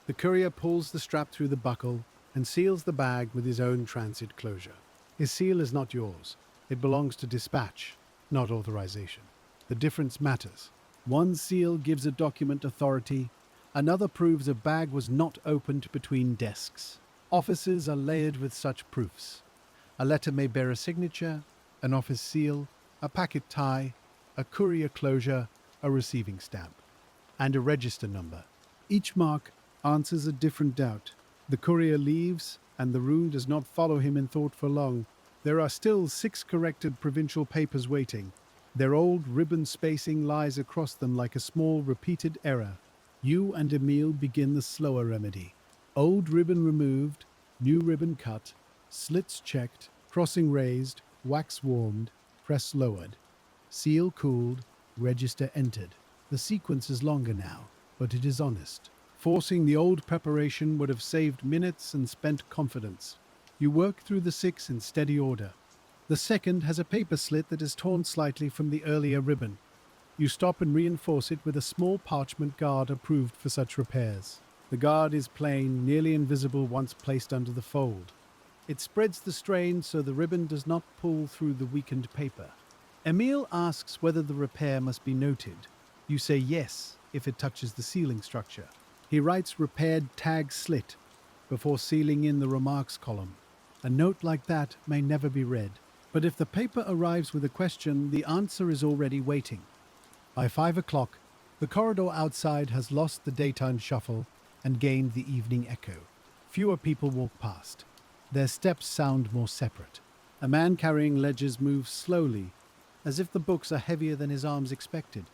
The courier pulls the strap through the buckle and seals the bag with his own transit closure. His seal is not yours. It belongs to dispatch, not authorization. The difference matters. One seal gives a document authority. Another proves a bag was not opened between desks. Offices are layered with such proofs. A letter may bear a signature, an office seal, a packet tie, a courier closure, a receiving stamp, and a register number. Each mark answers a different doubt. The courier leaves, and the room does not follow him in thought for long. There are still 6 corrected provincial papers waiting. Their old ribbon spacing lies across them like a small repeated error. You and Emil begin the slower remedy. Old ribbon removed, new ribbon cut, slits checked, crossing raised, wax warmed, press lowered, seal cooled, register entered. The sequence is longer now, but it is honest. Forcing the old preparation would have saved minutes and spent confidence. You work through the 6 in steady order. The second has a paper slit that is torn slightly from the earlier ribbon. You stop and reinforce it with a small parchment guard approved for such repairs. The guard is plain, nearly invisible once placed under the fold. It spreads the strain so the ribbon does not pull through the weakened paper. Emil asks whether the repair must be noted. You say yes if it touches the sealing structure. He writes repaired tag slit before sealing in the remarks column. A note like that may never be read. But if the paper arrives with a question, the answer is already waiting. By 5 o'clock, the corridor outside has lost the daytime shuffle and gained the evening echo. Fewer people walk past. Their steps sound more separate. A man carrying ledgers moves slowly, as if the books are heavier than his arms expected.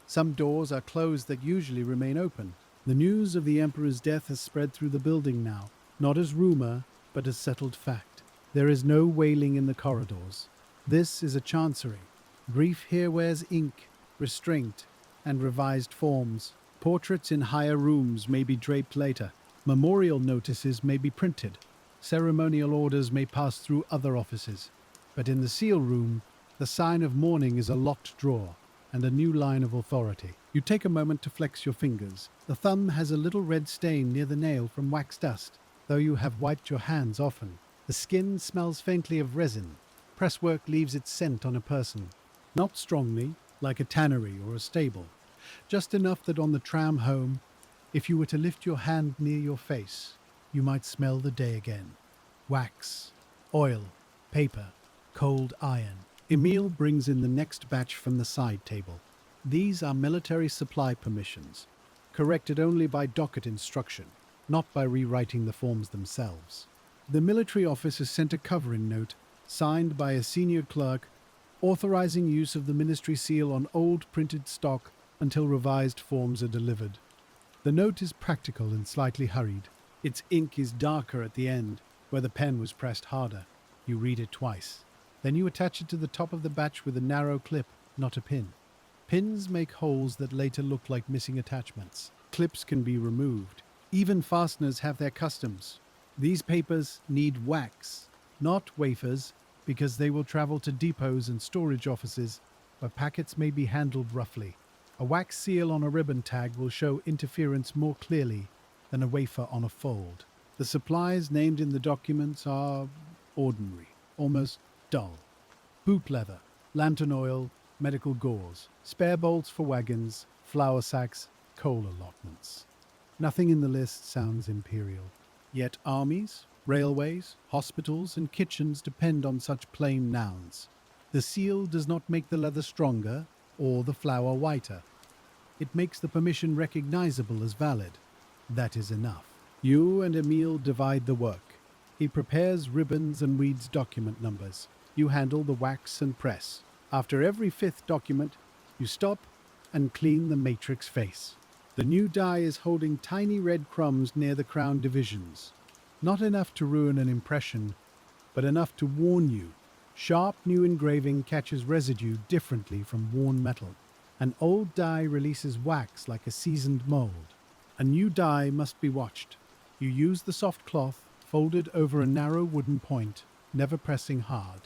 Some doors are closed that usually remain open. The news of the emperor's death has spread through the building now, not as rumor, but as settled fact. There is no wailing in the corridors. This is a chancery. Brief here wears ink, restraint, and revised forms. Portraits in higher rooms may be draped later. Memorial notices may be printed. Ceremonial orders may pass through other offices. But in the seal room, the sign of mourning is a locked drawer and a new line of authority. You take a moment to flex your fingers. The thumb has a little red stain near the nail from wax dust. Though you have wiped your hands often, the skin smells faintly of resin. Presswork leaves its scent on a person. Not strongly, like a tannery or a stable. Just enough that on the tram home, if you were to lift your hand near your face, you might smell the day again. Wax, oil, paper, cold iron. Emile brings in the next batch from the side table. These are military supply permissions, corrected only by docket instruction, not by rewriting the forms themselves. The military office has sent a covering note, signed by a senior clerk, authorizing use of the ministry seal on old printed stock until revised forms are delivered. The note is practical and slightly hurried. Its ink is darker at the end, where the pen was pressed harder. You read it twice. Then you attach it to the top of the batch with a narrow clip, not a pin. Pins make holes that later look like missing attachments. Clips can be removed. Even fasteners have their customs. These papers need wax, not wafers, because they will travel to depots and storage offices where packets may be handled roughly. A wax seal on a ribbon tag will show interference more clearly than a wafer on a fold. The supplies named in the documents are ordinary, almost dull. Boot leather, lantern oil, medical gauze, spare bolts for wagons, flour sacks, coal allotments. Nothing in the list sounds imperial. Yet armies, railways, hospitals, and kitchens depend on such plain nouns. The seal does not make the leather stronger or the flour whiter. It makes the permission recognizable as valid. That is enough. You and Emile divide the work. He prepares ribbons and reads document numbers. You handle the wax and press. After every fifth document, you stop and clean the matrix face. The new die is holding tiny red crumbs near the crown divisions. Not enough to ruin an impression, but enough to warn you. Sharp new engraving catches residue differently from worn metal. An old die releases wax like a seasoned mold. A new die must be watched. You use the soft cloth, folded over a narrow wooden point, never pressing hard.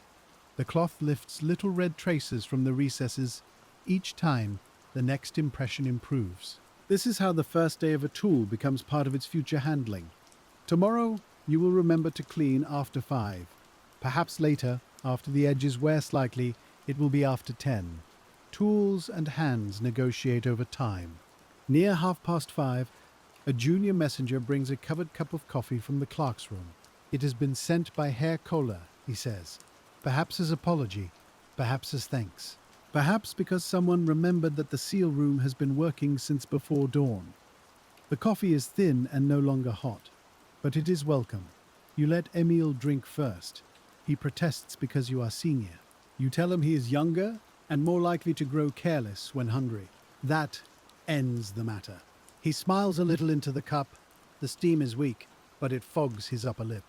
The cloth lifts little red traces from the recesses. Each time, the next impression improves. This is how the first day of a tool becomes part of its future handling. Tomorrow, you will remember to clean after 5. Perhaps later, after the edges wear slightly, it will be after 10. Tools and hands negotiate over time. Near 5:30, a junior messenger brings a covered cup of coffee from the clerk's room. It has been sent by Herr Kohler, he says. Perhaps as apology, perhaps as thanks. Perhaps because someone remembered that the seal room has been working since before dawn. The coffee is thin and no longer hot, but it is welcome. You let Emile drink first. He protests because you are senior. You tell him he is younger and more likely to grow careless when hungry. That ends the matter. He smiles a little into the cup. The steam is weak, but it fogs his upper lip.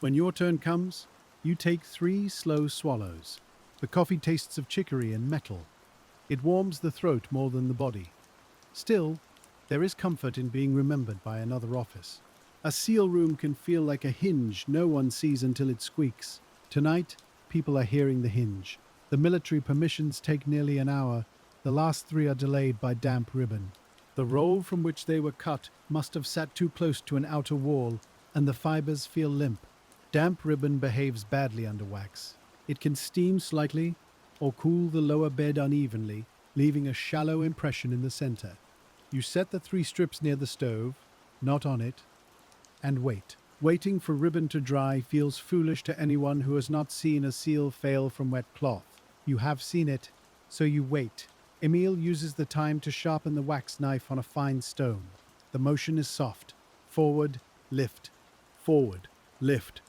When your turn comes, you take 3 slow swallows. The coffee tastes of chicory and metal. It warms the throat more than the body. Still, there is comfort in being remembered by another office. A seal room can feel like a hinge no one sees until it squeaks. Tonight, people are hearing the hinge. The military permissions take nearly an hour. The last 3 are delayed by damp ribbon. The roll from which they were cut must have sat too close to an outer wall, and the fibers feel limp. Damp ribbon behaves badly under wax. It can steam slightly or cool the lower bed unevenly, leaving a shallow impression in the center. You set the 3 strips near the stove, not on it, and wait. Waiting for ribbon to dry feels foolish to anyone who has not seen a seal fail from wet cloth. You have seen it, so you wait. Emile uses the time to sharpen the wax knife on a fine stone. The motion is soft. Forward, lift. Forward, lift.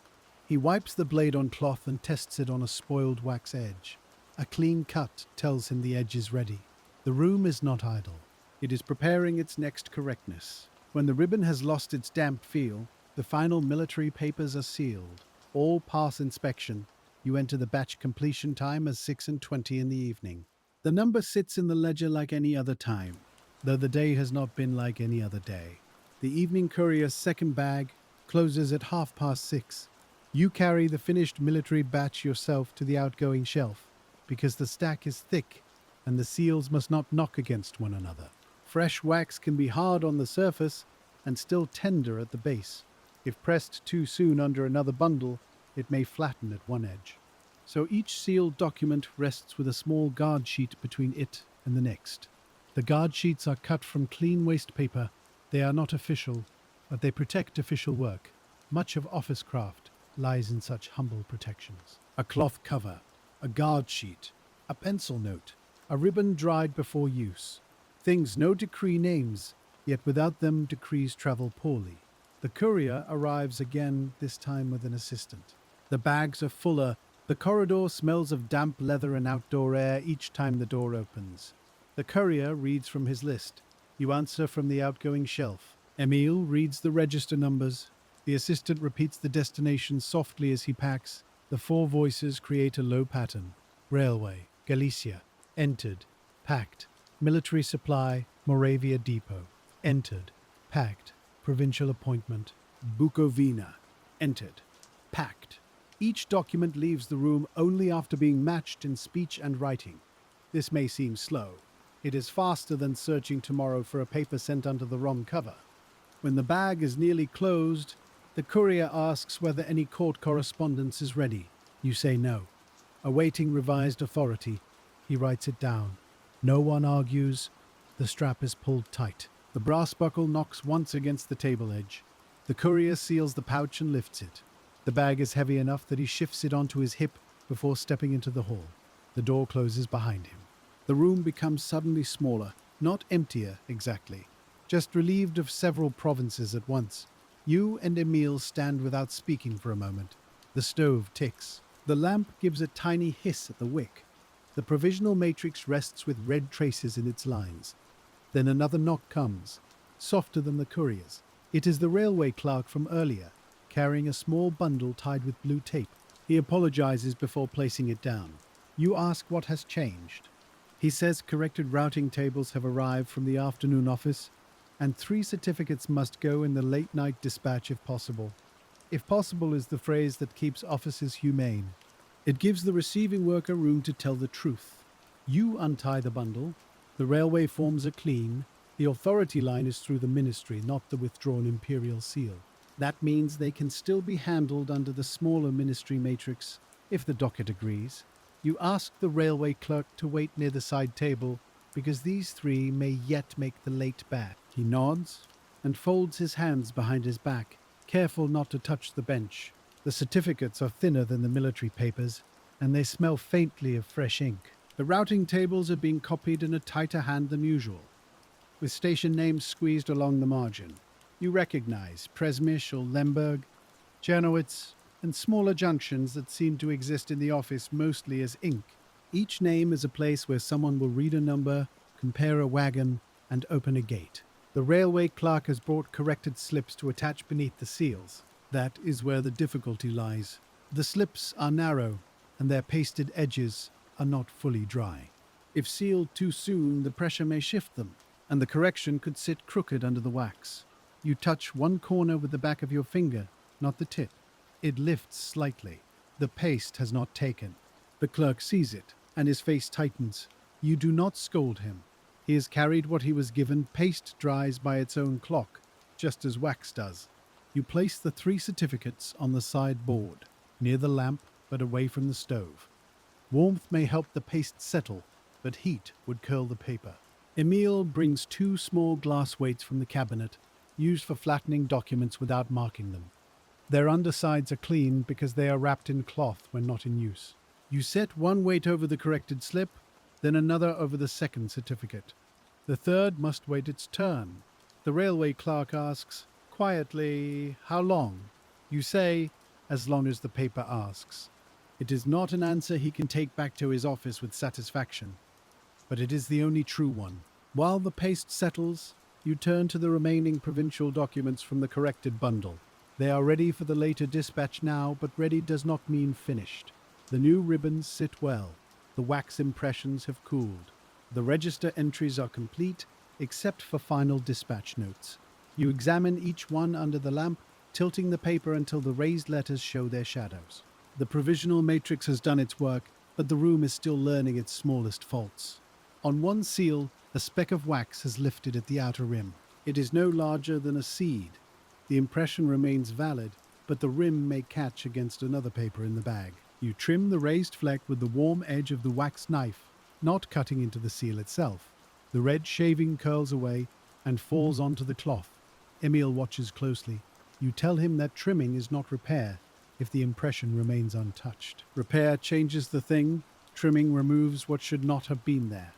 He wipes the blade on cloth and tests it on a spoiled wax edge. A clean cut tells him the edge is ready. The room is not idle. It is preparing its next correctness. When the ribbon has lost its damp feel, the final military papers are sealed. All pass inspection. You enter the batch completion time as 6:20 in the evening. The number sits in the ledger like any other time, though the day has not been like any other day. The evening courier's second bag closes at 6:30. You carry the finished military batch yourself to the outgoing shelf, because the stack is thick and the seals must not knock against one another. Fresh wax can be hard on the surface and still tender at the base. If pressed too soon under another bundle, it may flatten at one edge. So each sealed document rests with a small guard sheet between it and the next. The guard sheets are cut from clean waste paper. They are not official, but they protect official work. Much of office craft lies in such humble protections. A cloth cover, a guard sheet, a pencil note, a ribbon dried before use. Things no decree names, yet without them decrees travel poorly. The courier arrives again, this time with an assistant. The bags are fuller. The corridor smells of damp leather and outdoor air each time the door opens. The courier reads from his list. You answer from the outgoing shelf. Emile reads the register numbers. The assistant repeats the destination softly as he packs. The four voices create a low pattern. Railway, Galicia. Entered. Packed. Military supply, Moravia Depot. Entered. Packed. Provincial appointment. Bukovina. Entered. Packed. Each document leaves the room only after being matched in speech and writing. This may seem slow. It is faster than searching tomorrow for a paper sent under the wrong cover. When the bag is nearly closed, the courier asks whether any court correspondence is ready. You say no. Awaiting revised authority, he writes it down. No one argues. The strap is pulled tight. The brass buckle knocks once against the table edge. The courier seals the pouch and lifts it. The bag is heavy enough that he shifts it onto his hip before stepping into the hall. The door closes behind him. The room becomes suddenly smaller, not emptier exactly, just relieved of several provinces at once. You and Emile stand without speaking for a moment. The stove ticks. The lamp gives a tiny hiss at the wick. The provisional matrix rests with red traces in its lines. Then another knock comes, softer than the courier's. It is the railway clerk from earlier, carrying a small bundle tied with blue tape. He apologizes before placing it down. You ask what has changed. He says corrected routing tables have arrived from the afternoon office, and 3 certificates must go in the late-night dispatch if possible. If possible is the phrase that keeps offices humane. It gives the receiving worker room to tell the truth. You untie the bundle. The railway forms are clean. The authority line is through the ministry, not the withdrawn imperial seal. That means they can still be handled under the smaller ministry matrix, if the docket agrees. You ask the railway clerk to wait near the side table, because these 3 may yet make the late batch. He nods and folds his hands behind his back, careful not to touch the bench. The certificates are thinner than the military papers, and they smell faintly of fresh ink. The routing tables are being copied in a tighter hand than usual, with station names squeezed along the margin. You recognize Pressmen or Lemberg, Czernowitz, and smaller junctions that seem to exist in the office mostly as ink. Each name is a place where someone will read a number, compare a wagon, and open a gate. The railway clerk has brought corrected slips to attach beneath the seals. That is where the difficulty lies. The slips are narrow, and their pasted edges are not fully dry. If sealed too soon, the pressure may shift them, and the correction could sit crooked under the wax. You touch one corner with the back of your finger, not the tip. It lifts slightly. The paste has not taken. The clerk sees it, and his face tightens. You do not scold him. He has carried what he was given. Paste dries by its own clock, just as wax does. You place the 3 certificates on the side board, near the lamp, but away from the stove. Warmth may help the paste settle, but heat would curl the paper. Emile brings 2 small glass weights from the cabinet, used for flattening documents without marking them. Their undersides are clean because they are wrapped in cloth when not in use. You set one weight over the corrected slip, then another over the second certificate. The third must wait its turn. The railway clerk asks, quietly, how long? You say, as long as the paper asks. It is not an answer he can take back to his office with satisfaction, but it is the only true one. While the paste settles, you turn to the remaining provincial documents from the corrected bundle. They are ready for the later dispatch now, but ready does not mean finished. The new ribbons sit well. The wax impressions have cooled. The register entries are complete, except for final dispatch notes. You examine each one under the lamp, tilting the paper until the raised letters show their shadows. The provisional matrix has done its work, but the room is still learning its smallest faults. On one seal, a speck of wax has lifted at the outer rim. It is no larger than a seed. The impression remains valid, but the rim may catch against another paper in the bag. You trim the raised fleck with the warm edge of the wax knife, not cutting into the seal itself. The red shaving curls away and falls onto the cloth. Emil watches closely. You tell him that trimming is not repair if the impression remains untouched. Repair changes the thing, trimming removes what should not have been there.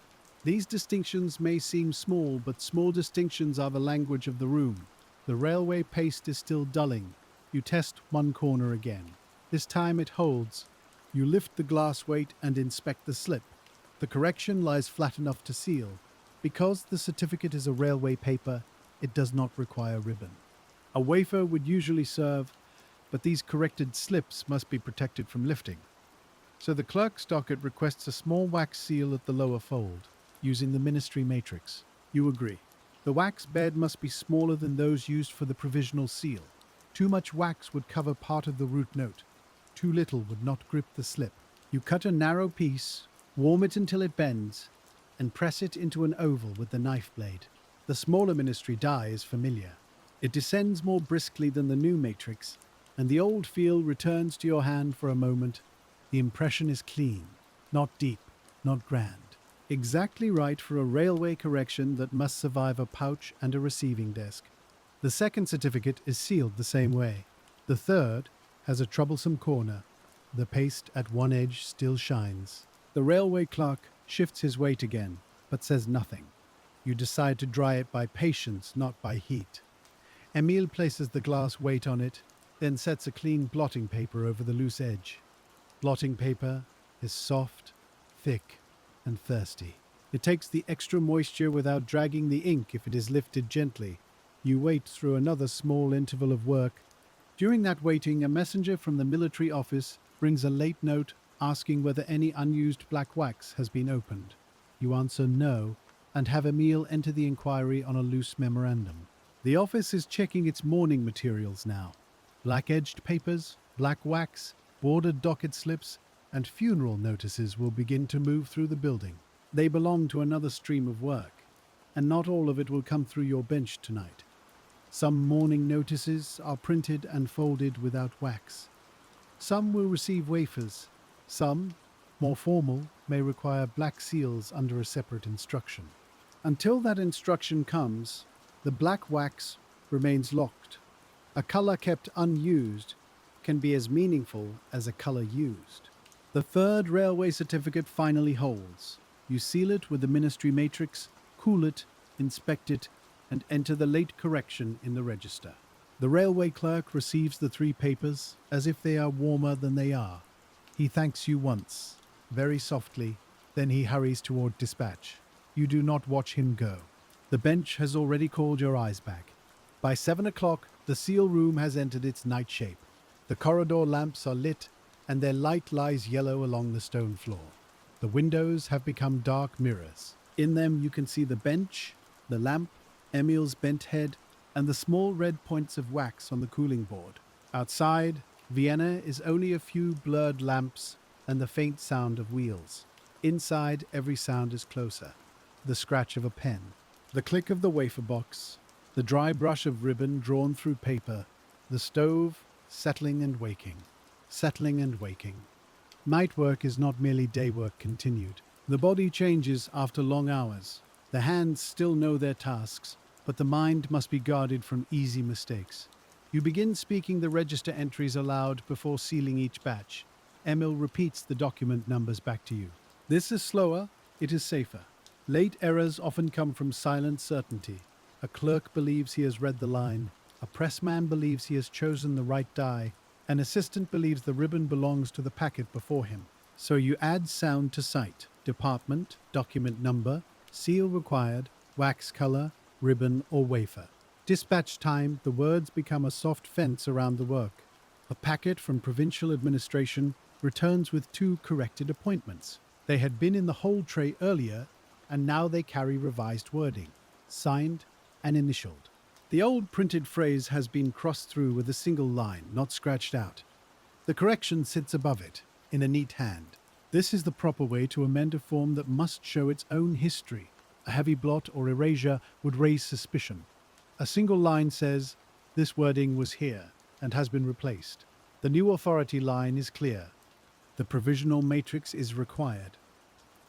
These distinctions may seem small, but small distinctions are the language of the room. The railway paste is still dulling. You test one corner again. This time it holds. You lift the glass weight and inspect the slip. The correction lies flat enough to seal. Because the certificate is a railway paper, it does not require ribbon. A wafer would usually serve, but these corrected slips must be protected from lifting. So the clerk's docket requests a small wax seal at the lower fold, using the ministry matrix. You agree. The wax bed must be smaller than those used for the provisional seal. Too much wax would cover part of the root note. Too little would not grip the slip. You cut a narrow piece, warm it until it bends, and press it into an oval with the knife blade. The smaller ministry die is familiar. It descends more briskly than the new matrix, and the old feel returns to your hand for a moment. The impression is clean, not deep, not grand. Exactly right for a railway correction that must survive a pouch and a receiving desk. The second certificate is sealed the same way. The third has a troublesome corner. The paste at one edge still shines. The railway clerk shifts his weight again, but says nothing. You decide to dry it by patience, not by heat. Emile places the glass weight on it, then sets a clean blotting paper over the loose edge. Blotting paper is soft, thick, and thirsty. It takes the extra moisture without dragging the ink if it is lifted gently. You wait through another small interval of work. During that waiting, a messenger from the military office brings a late note asking whether any unused black wax has been opened. You answer no, and have Emile enter the inquiry on a loose memorandum. The office is checking its mourning materials now. Black-edged papers, black wax, bordered docket slips, and funeral notices will begin to move through the building. They belong to another stream of work, and not all of it will come through your bench tonight. Some mourning notices are printed and folded without wax. Some will receive wafers. Some, more formal, may require black seals under a separate instruction. Until that instruction comes, the black wax remains locked. A color kept unused can be as meaningful as a color used. The third railway certificate finally holds. You seal it with the ministry matrix, cool it, inspect it, and enter the late correction in the register. The railway clerk receives the 3 papers as if they are warmer than they are. He thanks you once, very softly, then he hurries toward dispatch. You do not watch him go. The bench has already called your eyes back. By 7 o'clock, the seal room has entered its night shape. The corridor lamps are lit, and their light lies yellow along the stone floor. The windows have become dark mirrors. In them you can see the bench, the lamp, Emile's bent head, and the small red points of wax on the cooling board. Outside, Vienna is only a few blurred lamps and the faint sound of wheels. Inside, every sound is closer. The scratch of a pen, the click of the wafer box, the dry brush of ribbon drawn through paper, the stove settling and waking, settling and waking. Night work is not merely day work continued. The body changes after long hours. The hands still know their tasks, but the mind must be guarded from easy mistakes. You begin speaking the register entries aloud before sealing each batch. Emil repeats the document numbers back to you. This is slower, it is safer. Late errors often come from silent certainty. A clerk believes he has read the line. A pressman believes he has chosen the right die. An assistant believes the ribbon belongs to the packet before him. So you add sound to sight. Department, document number, seal required, wax color, ribbon or wafer. Dispatch time, the words become a soft fence around the work. A packet from provincial administration, returns with 2 corrected appointments. They had been in the hold tray earlier, and now they carry revised wording, signed and initialed. The old printed phrase has been crossed through with a single line, not scratched out. The correction sits above it, in a neat hand. This is the proper way to amend a form that must show its own history. A heavy blot or erasure would raise suspicion. A single line says, "This wording was here and has been replaced." The new authority line is clear. The provisional matrix is required.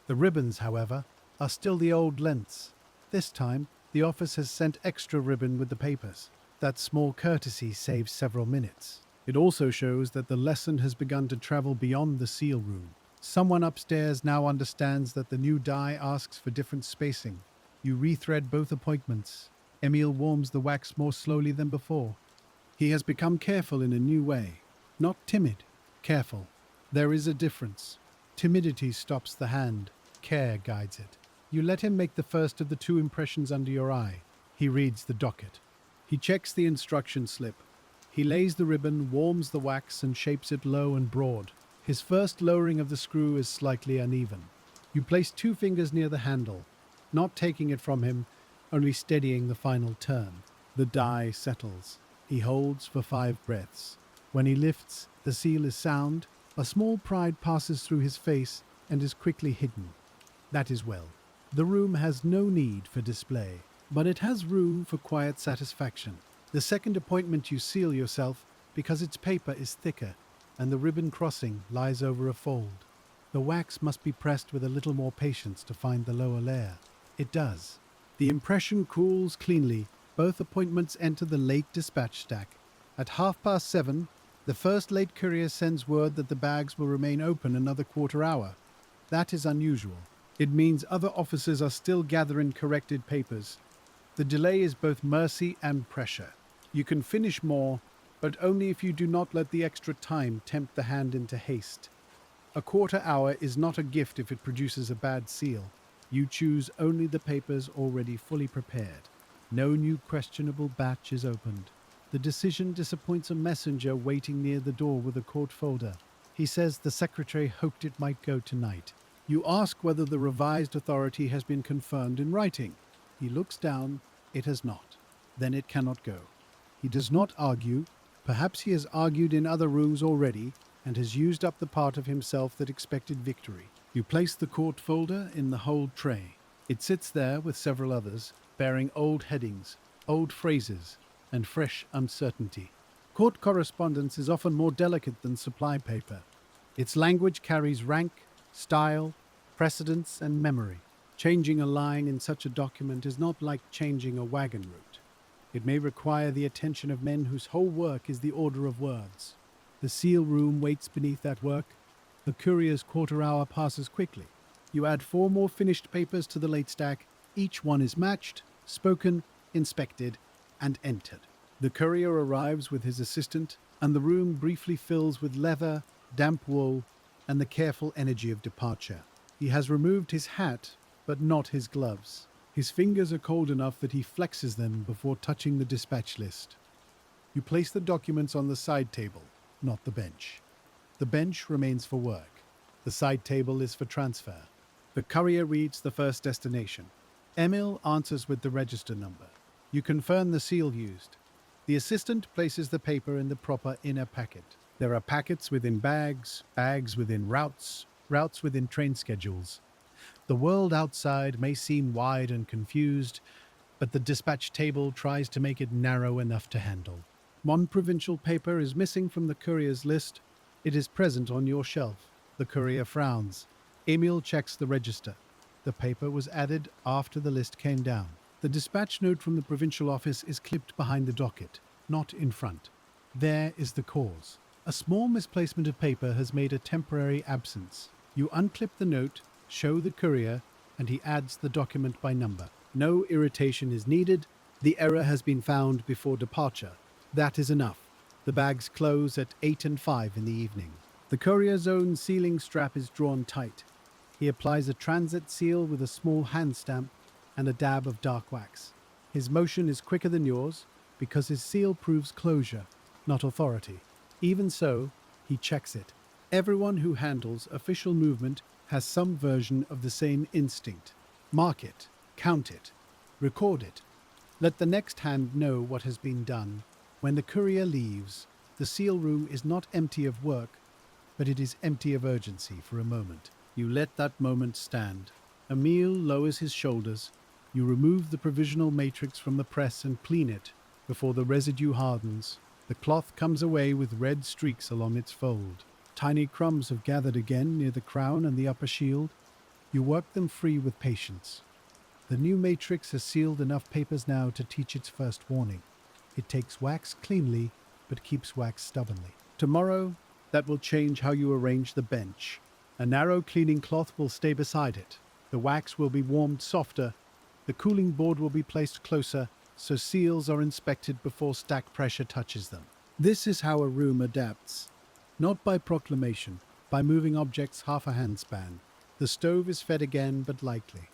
The ribbons, however, are still the old lengths. This time, the office has sent extra ribbon with the papers. That small courtesy saves several minutes. It also shows that the lesson has begun to travel beyond the seal room. Someone upstairs now understands that the new die asks for different spacing. You rethread both appointments. Emil warms the wax more slowly than before. He has become careful in a new way. Not timid, careful. There is a difference. Timidity stops the hand. Care guides it. You let him make the first of the 2 impressions under your eye. He reads the docket. He checks the instruction slip. He lays the ribbon, warms the wax, and shapes it low and broad. His first lowering of the screw is slightly uneven. You place 2 fingers near the handle, not taking it from him, only steadying the final turn. The die settles. He holds for 5 breaths. When he lifts, the seal is sound. A small pride passes through his face and is quickly hidden. That is well. The room has no need for display, but it has room for quiet satisfaction. The second appointment you seal yourself because its paper is thicker and the ribbon crossing lies over a fold. The wax must be pressed with a little more patience to find the lower layer. It does. The impression cools cleanly. Both appointments enter the late dispatch stack. At 7:30, the first late courier sends word that the bags will remain open another quarter hour. That is unusual. It means other officers are still gathering corrected papers. The delay is both mercy and pressure. You can finish more, but only if you do not let the extra time tempt the hand into haste. A quarter hour is not a gift if it produces a bad seal. You choose only the papers already fully prepared. No new questionable batch is opened. The decision disappoints a messenger waiting near the door with a court folder. He says the secretary hoped it might go tonight. You ask whether the revised authority has been confirmed in writing. He looks down. It has not. Then it cannot go. He does not argue. Perhaps he has argued in other rooms already and has used up the part of himself that expected victory. You place the court folder in the hold tray. It sits there with several others, bearing old headings, old phrases, and fresh uncertainty. Court correspondence is often more delicate than supply paper. Its language carries rank, style, precedence, and memory. Changing a line in such a document is not like changing a wagon route. It may require the attention of men whose whole work is the order of words. The seal room waits beneath that work. The courier's quarter hour passes quickly. You add 4 more finished papers to the late stack. Each one is matched, spoken, inspected, and entered. The courier arrives with his assistant, and the room briefly fills with leather, damp wool, and the careful energy of departure. He has removed his hat, but not his gloves. His fingers are cold enough that he flexes them before touching the dispatch list. You place the documents on the side table, not the bench. The bench remains for work. The side table is for transfer. The courier reads the first destination. Emil answers with the register number. You confirm the seal used. The assistant places the paper in the proper inner packet. There are packets within bags, bags within routes, routes within train schedules. The world outside may seem wide and confused, but the dispatch table tries to make it narrow enough to handle. One provincial paper is missing from the courier's list. It is present on your shelf. The courier frowns. Emil checks the register. The paper was added after the list came down. The dispatch note from the provincial office is clipped behind the docket, not in front. There is the cause. A small misplacement of paper has made a temporary absence. You unclip the note, show the courier, and he adds the document by number. No irritation is needed. The error has been found before departure. That is enough. The bags close at 8 and 5 in the evening. The courier's own sealing strap is drawn tight. He applies a transit seal with a small hand stamp and a dab of dark wax. His motion is quicker than yours because his seal proves closure, not authority. Even so, he checks it. Everyone who handles official movement has some version of the same instinct. Mark it, count it, record it. Let the next hand know what has been done. When the courier leaves, the seal room is not empty of work, but it is empty of urgency for a moment. You let that moment stand. Emile lowers his shoulders. You remove the provisional matrix from the press and clean it before the residue hardens. The cloth comes away with red streaks along its fold. Tiny crumbs have gathered again near the crown and the upper shield. You work them free with patience. The new matrix has sealed enough papers now to teach its first warning. It takes wax cleanly, but keeps wax stubbornly. Tomorrow, that will change how you arrange the bench. A narrow cleaning cloth will stay beside it. The wax will be warmed softer. The cooling board will be placed closer, so seals are inspected before stack pressure touches them. This is how a room adapts. Not by proclamation, by moving objects half a handspan. The stove is fed again, but lightly.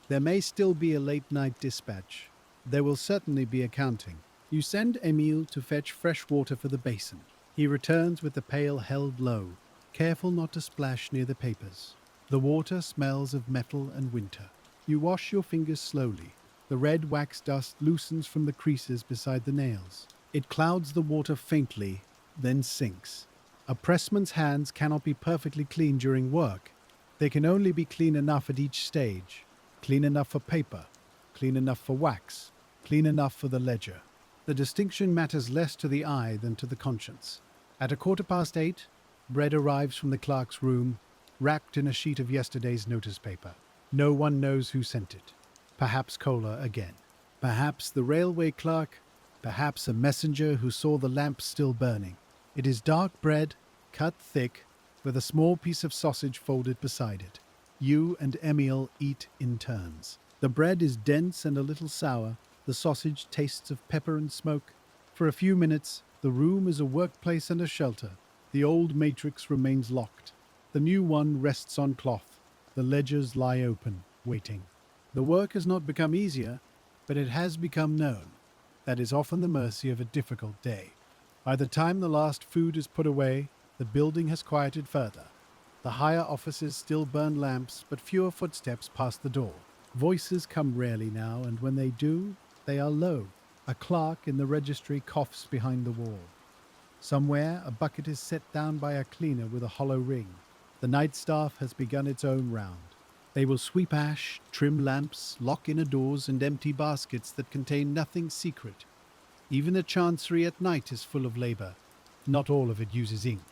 There may still be a late-night dispatch. There will certainly be accounting. You send Emile to fetch fresh water for the basin. He returns with the pail held low, careful not to splash near the papers. The water smells of metal and winter. You wash your fingers slowly. The red wax dust loosens from the creases beside the nails. It clouds the water faintly, then sinks. A pressman's hands cannot be perfectly clean during work. They can only be clean enough at each stage. Clean enough for paper, clean enough for wax, clean enough for the ledger. The distinction matters less to the eye than to the conscience. At 8:15, bread arrives from the clerk's room, wrapped in a sheet of yesterday's notice paper. No one knows who sent it. Perhaps Kohler again. Perhaps the railway clerk. Perhaps a messenger who saw the lamp still burning. It is dark bread, cut thick, with a small piece of sausage folded beside it. You and Emile eat in turns. The bread is dense and a little sour. The sausage tastes of pepper and smoke. For a few minutes, the room is a workplace and a shelter. The old matrix remains locked. The new one rests on cloth. The ledgers lie open, waiting. The work has not become easier, but it has become known. That is often the mercy of a difficult day. By the time the last food is put away, the building has quieted further. The higher offices still burn lamps, but fewer footsteps pass the door. Voices come rarely now, and when they do, they are low. A clerk in the registry coughs behind the wall. Somewhere, a bucket is set down by a cleaner with a hollow ring. The night staff has begun its own round. They will sweep ash, trim lamps, lock inner doors, and empty baskets that contain nothing secret. Even the chancery at night is full of labor. Not all of it uses ink.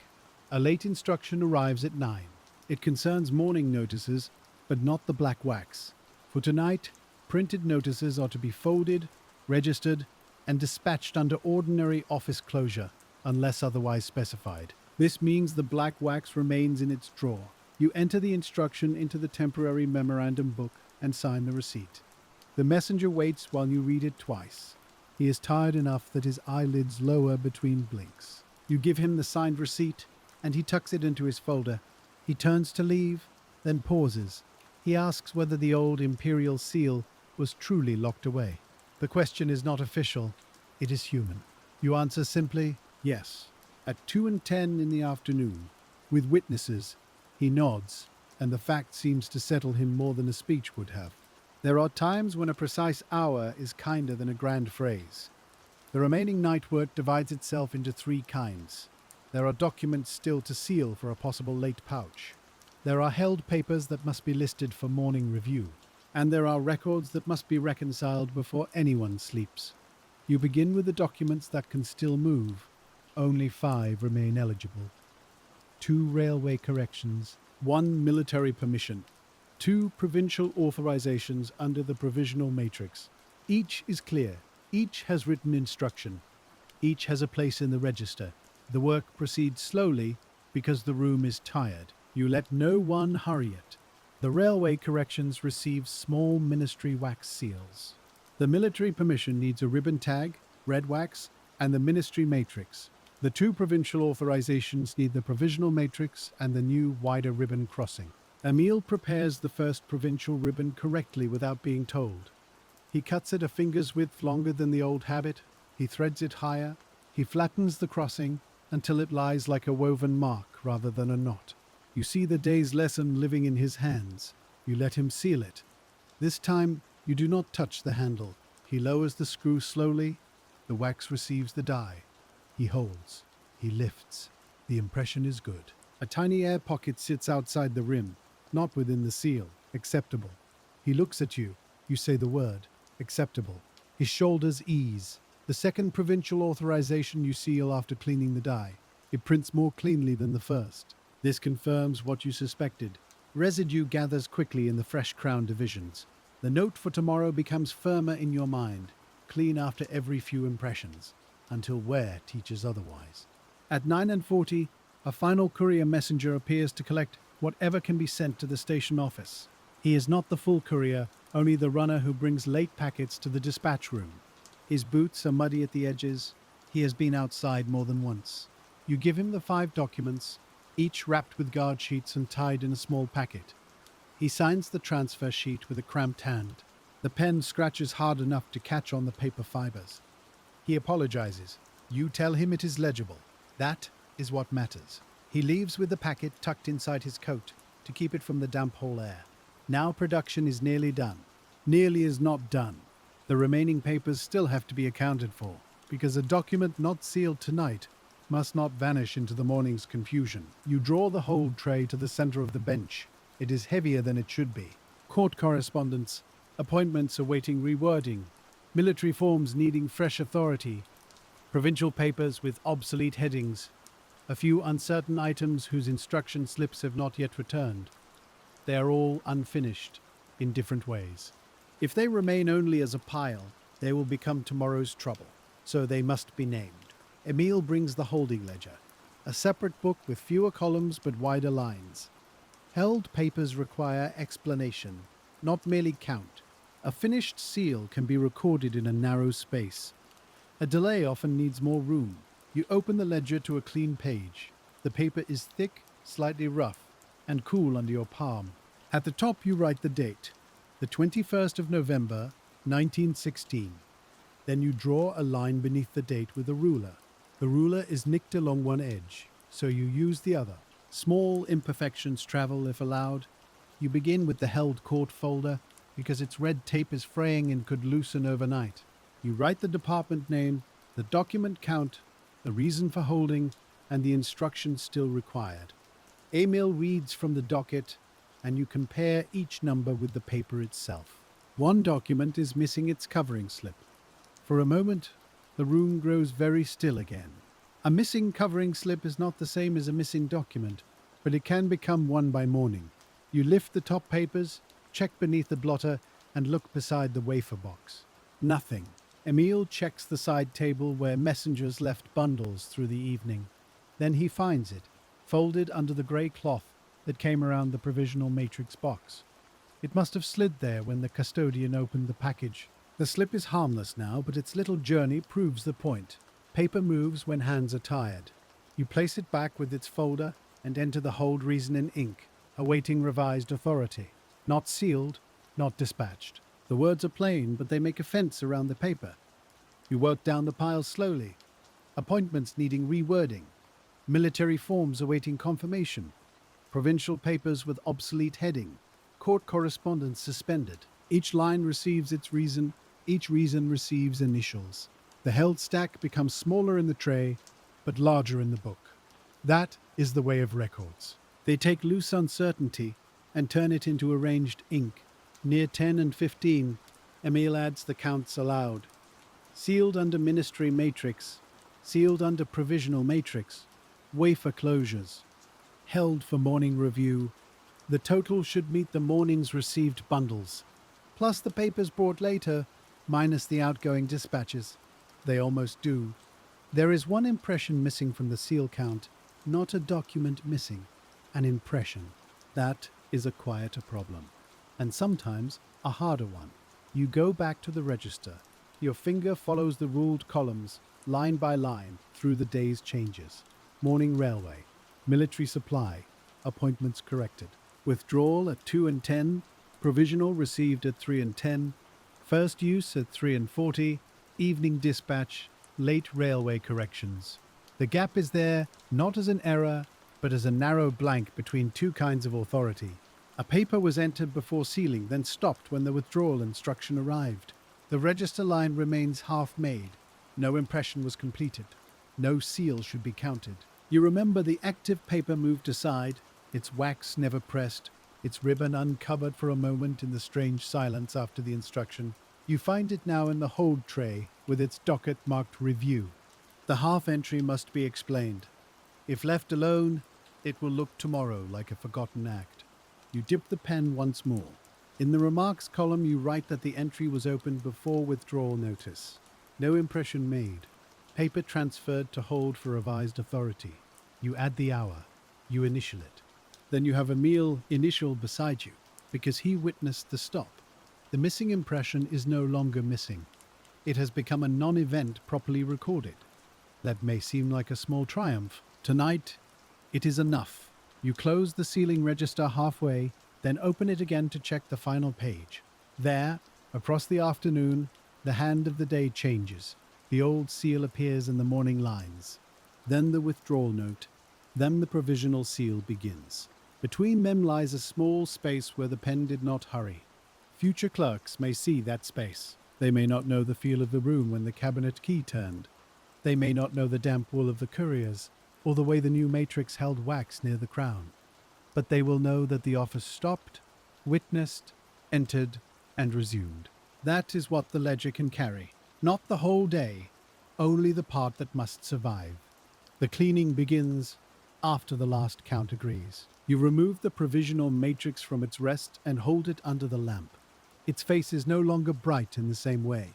A late instruction arrives at 9. It concerns morning notices, but not the black wax. For tonight, printed notices are to be folded, registered, and dispatched under ordinary office closure, unless otherwise specified. This means the black wax remains in its drawer. You enter the instruction into the temporary memorandum book and sign the receipt. The messenger waits while you read it twice. He is tired enough that his eyelids lower between blinks. You give him the signed receipt, and he tucks it into his folder. He turns to leave, then pauses. He asks whether the old imperial seal was truly locked away. The question is not official, it is human. You answer simply, yes. At 2:10 in the afternoon, with witnesses, he nods, and the fact seems to settle him more than a speech would have. There are times when a precise hour is kinder than a grand phrase. The remaining night work divides itself into 3 kinds. There are documents still to seal for a possible late pouch. There are held papers that must be listed for morning review. And there are records that must be reconciled before anyone sleeps. You begin with the documents that can still move. Only 5 remain eligible. 2 railway corrections, 1 military permission, 2 provincial authorizations under the provisional matrix. Each is clear. Each has written instruction. Each has a place in the register. The work proceeds slowly because the room is tired. You let no one hurry it. The railway corrections receive small ministry wax seals. The military permission needs a ribbon tag, red wax, and the ministry matrix. The 2 provincial authorizations need the provisional matrix and the new wider ribbon crossing. Emile prepares the first provincial ribbon correctly without being told. He cuts it a finger's width longer than the old habit. He threads it higher. He flattens the crossing. until it lies like a woven mark rather than a knot. You see the day's lesson living in his hands. You let him seal it. This time, you do not touch the handle. He lowers the screw slowly. The wax receives the dye. He holds. He lifts. The impression is good. A tiny air pocket sits outside the rim, not within the seal. Acceptable. He looks at you. You say the word. Acceptable. His shoulders ease. The second provincial authorization you seal after cleaning the dye. It prints more cleanly than the first. This confirms what you suspected. Residue gathers quickly in the fresh crown divisions. The note for tomorrow becomes firmer in your mind, clean after every few impressions, until wear teaches otherwise. At 9:40, a final courier messenger appears to collect whatever can be sent to the station office. He is not the full courier, only the runner who brings late packets to the dispatch room. His boots are muddy at the edges. He has been outside more than once. You give him the 5 documents, each wrapped with guard sheets and tied in a small packet. He signs the transfer sheet with a cramped hand. The pen scratches hard enough to catch on the paper fibers. He apologizes. You tell him it is legible. That is what matters. He leaves with the packet tucked inside his coat to keep it from the damp hall air. Now production is nearly done. Nearly is not done. The remaining papers still have to be accounted for, because a document not sealed tonight must not vanish into the morning's confusion. You draw the hold tray to the center of the bench. It is heavier than it should be. Court correspondence, appointments awaiting rewording, military forms needing fresh authority, provincial papers with obsolete headings, a few uncertain items whose instruction slips have not yet returned. They are all unfinished, in different ways. If they remain only as a pile, they will become tomorrow's trouble, so they must be named. Emile brings the holding ledger, a separate book with fewer columns but wider lines. Held papers require explanation, not merely count. A finished seal can be recorded in a narrow space. A delay often needs more room. You open the ledger to a clean page. The paper is thick, slightly rough, and cool under your palm. At the top you write the date, the 21st of November, 1916. Then you draw a line beneath the date with a ruler. The ruler is nicked along one edge, so you use the other. Small imperfections travel if allowed. You begin with the held court folder, because its red tape is fraying and could loosen overnight. You write the department name, the document count, the reason for holding, and the instructions still required. Emil reads from the docket, and you compare each number with the paper itself. One document is missing its covering slip. For a moment, the room grows very still again. A missing covering slip is not the same as a missing document, but it can become one by morning. You lift the top papers, check beneath the blotter, and look beside the wafer box. Nothing. Emile checks the side table where messengers left bundles through the evening. Then he finds it, folded under the grey cloth that came around the provisional matrix box. It must have slid there when the custodian opened the package. The slip is harmless now, but its little journey proves the point. Paper moves when hands are tired. You place it back with its folder and enter the hold reason in ink, awaiting revised authority. Not sealed, not dispatched. The words are plain, but they make a fence around the paper. You work down the pile slowly. Appointments needing rewording. Military forms awaiting confirmation. Provincial papers with obsolete heading. Court correspondence suspended. Each line receives its reason. Each reason receives initials. The held stack becomes smaller in the tray, but larger in the book. That is the way of records. They take loose uncertainty and turn it into arranged ink. Near 10 and 15, Emile adds the counts aloud. Sealed under ministry matrix, sealed under provisional matrix, wafer closures, held for morning review. The total should meet the morning's received bundles, plus the papers brought later, minus the outgoing dispatches. They almost do. There is one impression missing from the seal count, not a document missing, an impression. That is a quieter problem, and sometimes a harder one. You go back to the register. Your finger follows the ruled columns, line by line, through the day's changes. Morning railway, military supply, appointments corrected. Withdrawal at 2 and 10, provisional received at 3 and 10, first use at 3 and 40, evening dispatch, late railway corrections. The gap is there not as an error, but as a narrow blank between two kinds of authority. A paper was entered before sealing, then stopped when the withdrawal instruction arrived. The register line remains half made. No impression was completed. No seal should be counted. You remember the active paper moved aside, its wax never pressed, its ribbon uncovered for a moment in the strange silence after the instruction. You find it now in the hold tray with its docket marked review. The half entry must be explained. If left alone, it will look tomorrow like a forgotten act. You dip the pen once more. In the remarks column, you write that the entry was opened before withdrawal notice. No impression made. Paper transferred to hold for revised authority. You add the hour. You initial it. Then you have Emil initial beside you, because he witnessed the stop. The missing impression is no longer missing. It has become a non-event properly recorded. That may seem like a small triumph. Tonight, it is enough. You close the sealing register halfway, then open it again to check the final page. There, across the afternoon, the hand of the day changes. The old seal appears in the morning lines. Then the withdrawal note. Then the provisional seal begins. Between them lies a small space where the pen did not hurry. Future clerks may see that space. They may not know the feel of the room when the cabinet key turned. They may not know the damp wool of the couriers, or the way the new matrix held wax near the crown. But they will know that the office stopped, witnessed, entered, and resumed. That is what the ledger can carry. Not the whole day, only the part that must survive. The cleaning begins after the last count agrees. You remove the provisional matrix from its rest and hold it under the lamp. Its face is no longer bright in the same way.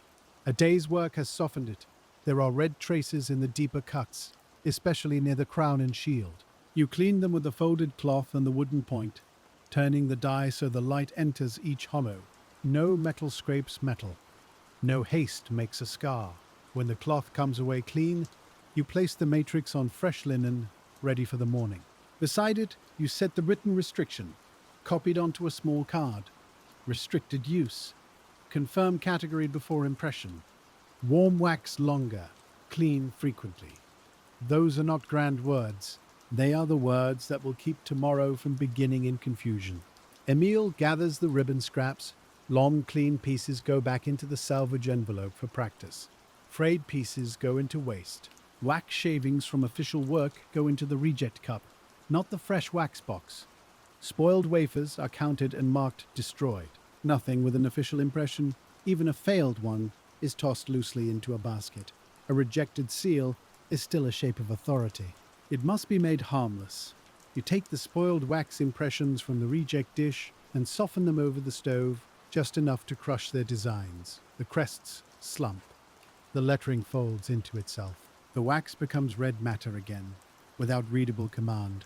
A day's work has softened it. There are red traces in the deeper cuts, especially near the crown and shield. You clean them with the folded cloth and the wooden point, turning the die so the light enters each hollow. No metal scrapes metal. No haste makes a scar. When the cloth comes away clean, you place the matrix on fresh linen, ready for the morning. Beside it, you set the written restriction, copied onto a small card. Restricted use. Confirm category before impression. Warm wax longer. Clean frequently. Those are not grand words. They are the words that will keep tomorrow from beginning in confusion. Emil gathers the ribbon scraps. Long, clean pieces go back into the salvage envelope for practice. Frayed pieces go into waste. Wax shavings from official work go into the reject cup, not the fresh wax box. Spoiled wafers are counted and marked destroyed. Nothing with an official impression, even a failed one, is tossed loosely into a basket. A rejected seal is still a shape of authority. It must be made harmless. You take the spoiled wax impressions from the reject dish and soften them over the stove, just enough to crush their designs. The crests slump. The lettering folds into itself. The wax becomes red matter again, without readable command.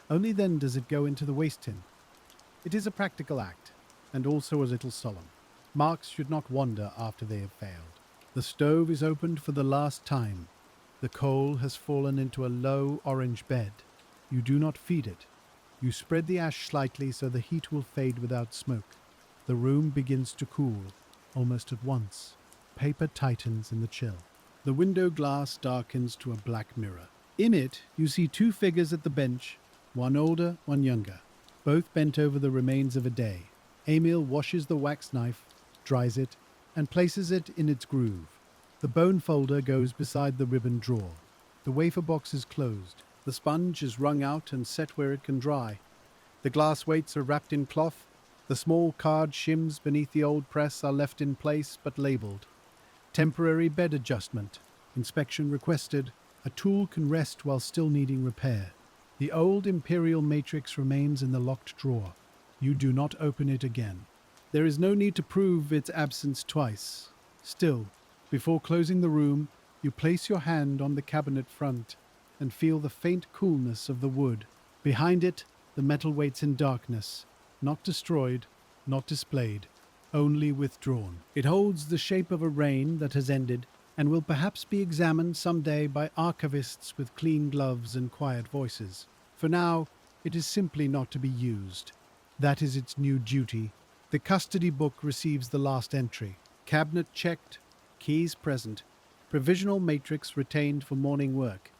Only then does it go into the waste tin. It is a practical act, and also a little solemn. Marks should not wander after they have failed. The stove is opened for the last time. The coal has fallen into a low orange bed. You do not feed it. You spread the ash slightly so the heat will fade without smoke. The room begins to cool, almost at once. Paper tightens in the chill. The window glass darkens to a black mirror. In it, you see two figures at the bench, one older, one younger, both bent over the remains of a day. Emil washes the wax knife, dries it, and places it in its groove. The bone folder goes beside the ribbon drawer. The wafer box is closed. The sponge is wrung out and set where it can dry. The glass weights are wrapped in cloth. The small card shims beneath the old press are left in place but labelled. Temporary bed adjustment. Inspection requested. A tool can rest while still needing repair. The old imperial matrix remains in the locked drawer. You do not open it again. There is no need to prove its absence twice. Still, before closing the room, you place your hand on the cabinet front and feel the faint coolness of the wood. Behind it, the metal waits in darkness, not destroyed, not displayed, only withdrawn. It holds the shape of a reign that has ended and will perhaps be examined someday by archivists with clean gloves and quiet voices. For now, it is simply not to be used. That is its new duty. The custody book receives the last entry. Cabinet checked, keys present, provisional matrix retained for morning work.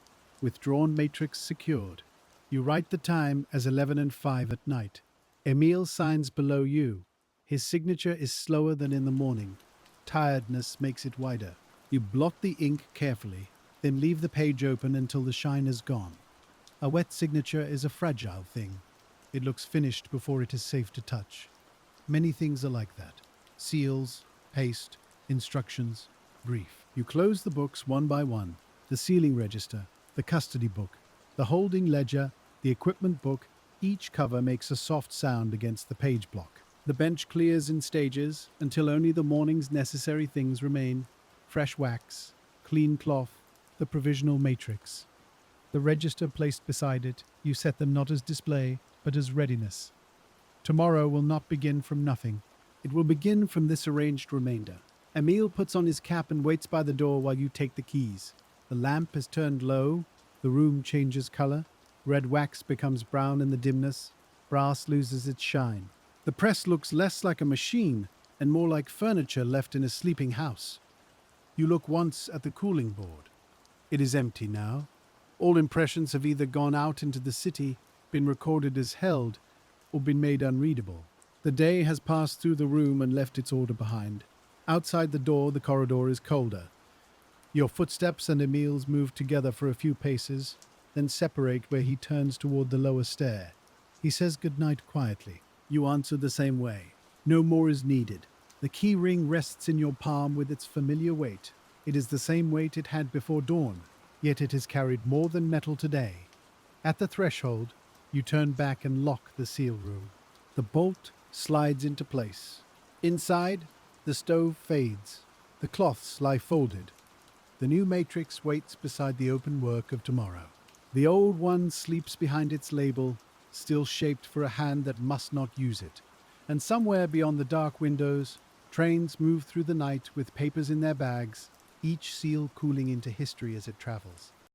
Withdrawn matrix secured. You write the time as 11:05 at night. Emile signs below you. His signature is slower than in the morning. Tiredness makes it wider. You blot the ink carefully, then leave the page open until the shine is gone. A wet signature is a fragile thing. It looks finished before it is safe to touch. Many things are like that. Seals, paste, instructions, brief. You close the books one by one. The sealing register, the custody book, the holding ledger, the equipment book. Each cover makes a soft sound against the page block. The bench clears in stages until only the morning's necessary things remain. Fresh wax, clean cloth, the provisional matrix. The register placed beside it, you set them not as display, but as readiness. Tomorrow will not begin from nothing. It will begin from this arranged remainder. Emile puts on his cap and waits by the door while you take the keys. The lamp is turned low, the room changes color. Red wax becomes brown in the dimness. Brass loses its shine. The press looks less like a machine and more like furniture left in a sleeping house. You look once at the cooling board. It is empty now. All impressions have either gone out into the city, been recorded as held, or been made unreadable. The day has passed through the room and left its order behind. Outside the door, the corridor is colder. Your footsteps and Emile's move together for a few paces, then separate where he turns toward the lower stair. He says goodnight quietly. You answer the same way. No more is needed. The key ring rests in your palm with its familiar weight. It is the same weight it had before dawn, yet it has carried more than metal today. At the threshold, you turn back and lock the seal room. The bolt slides into place. Inside, the stove fades. The cloths lie folded. The new matrix waits beside the open work of tomorrow. The old one sleeps behind its label, still shaped for a hand that must not use it. And somewhere beyond the dark windows, trains move through the night with papers in their bags, each seal cooling into history as it travels.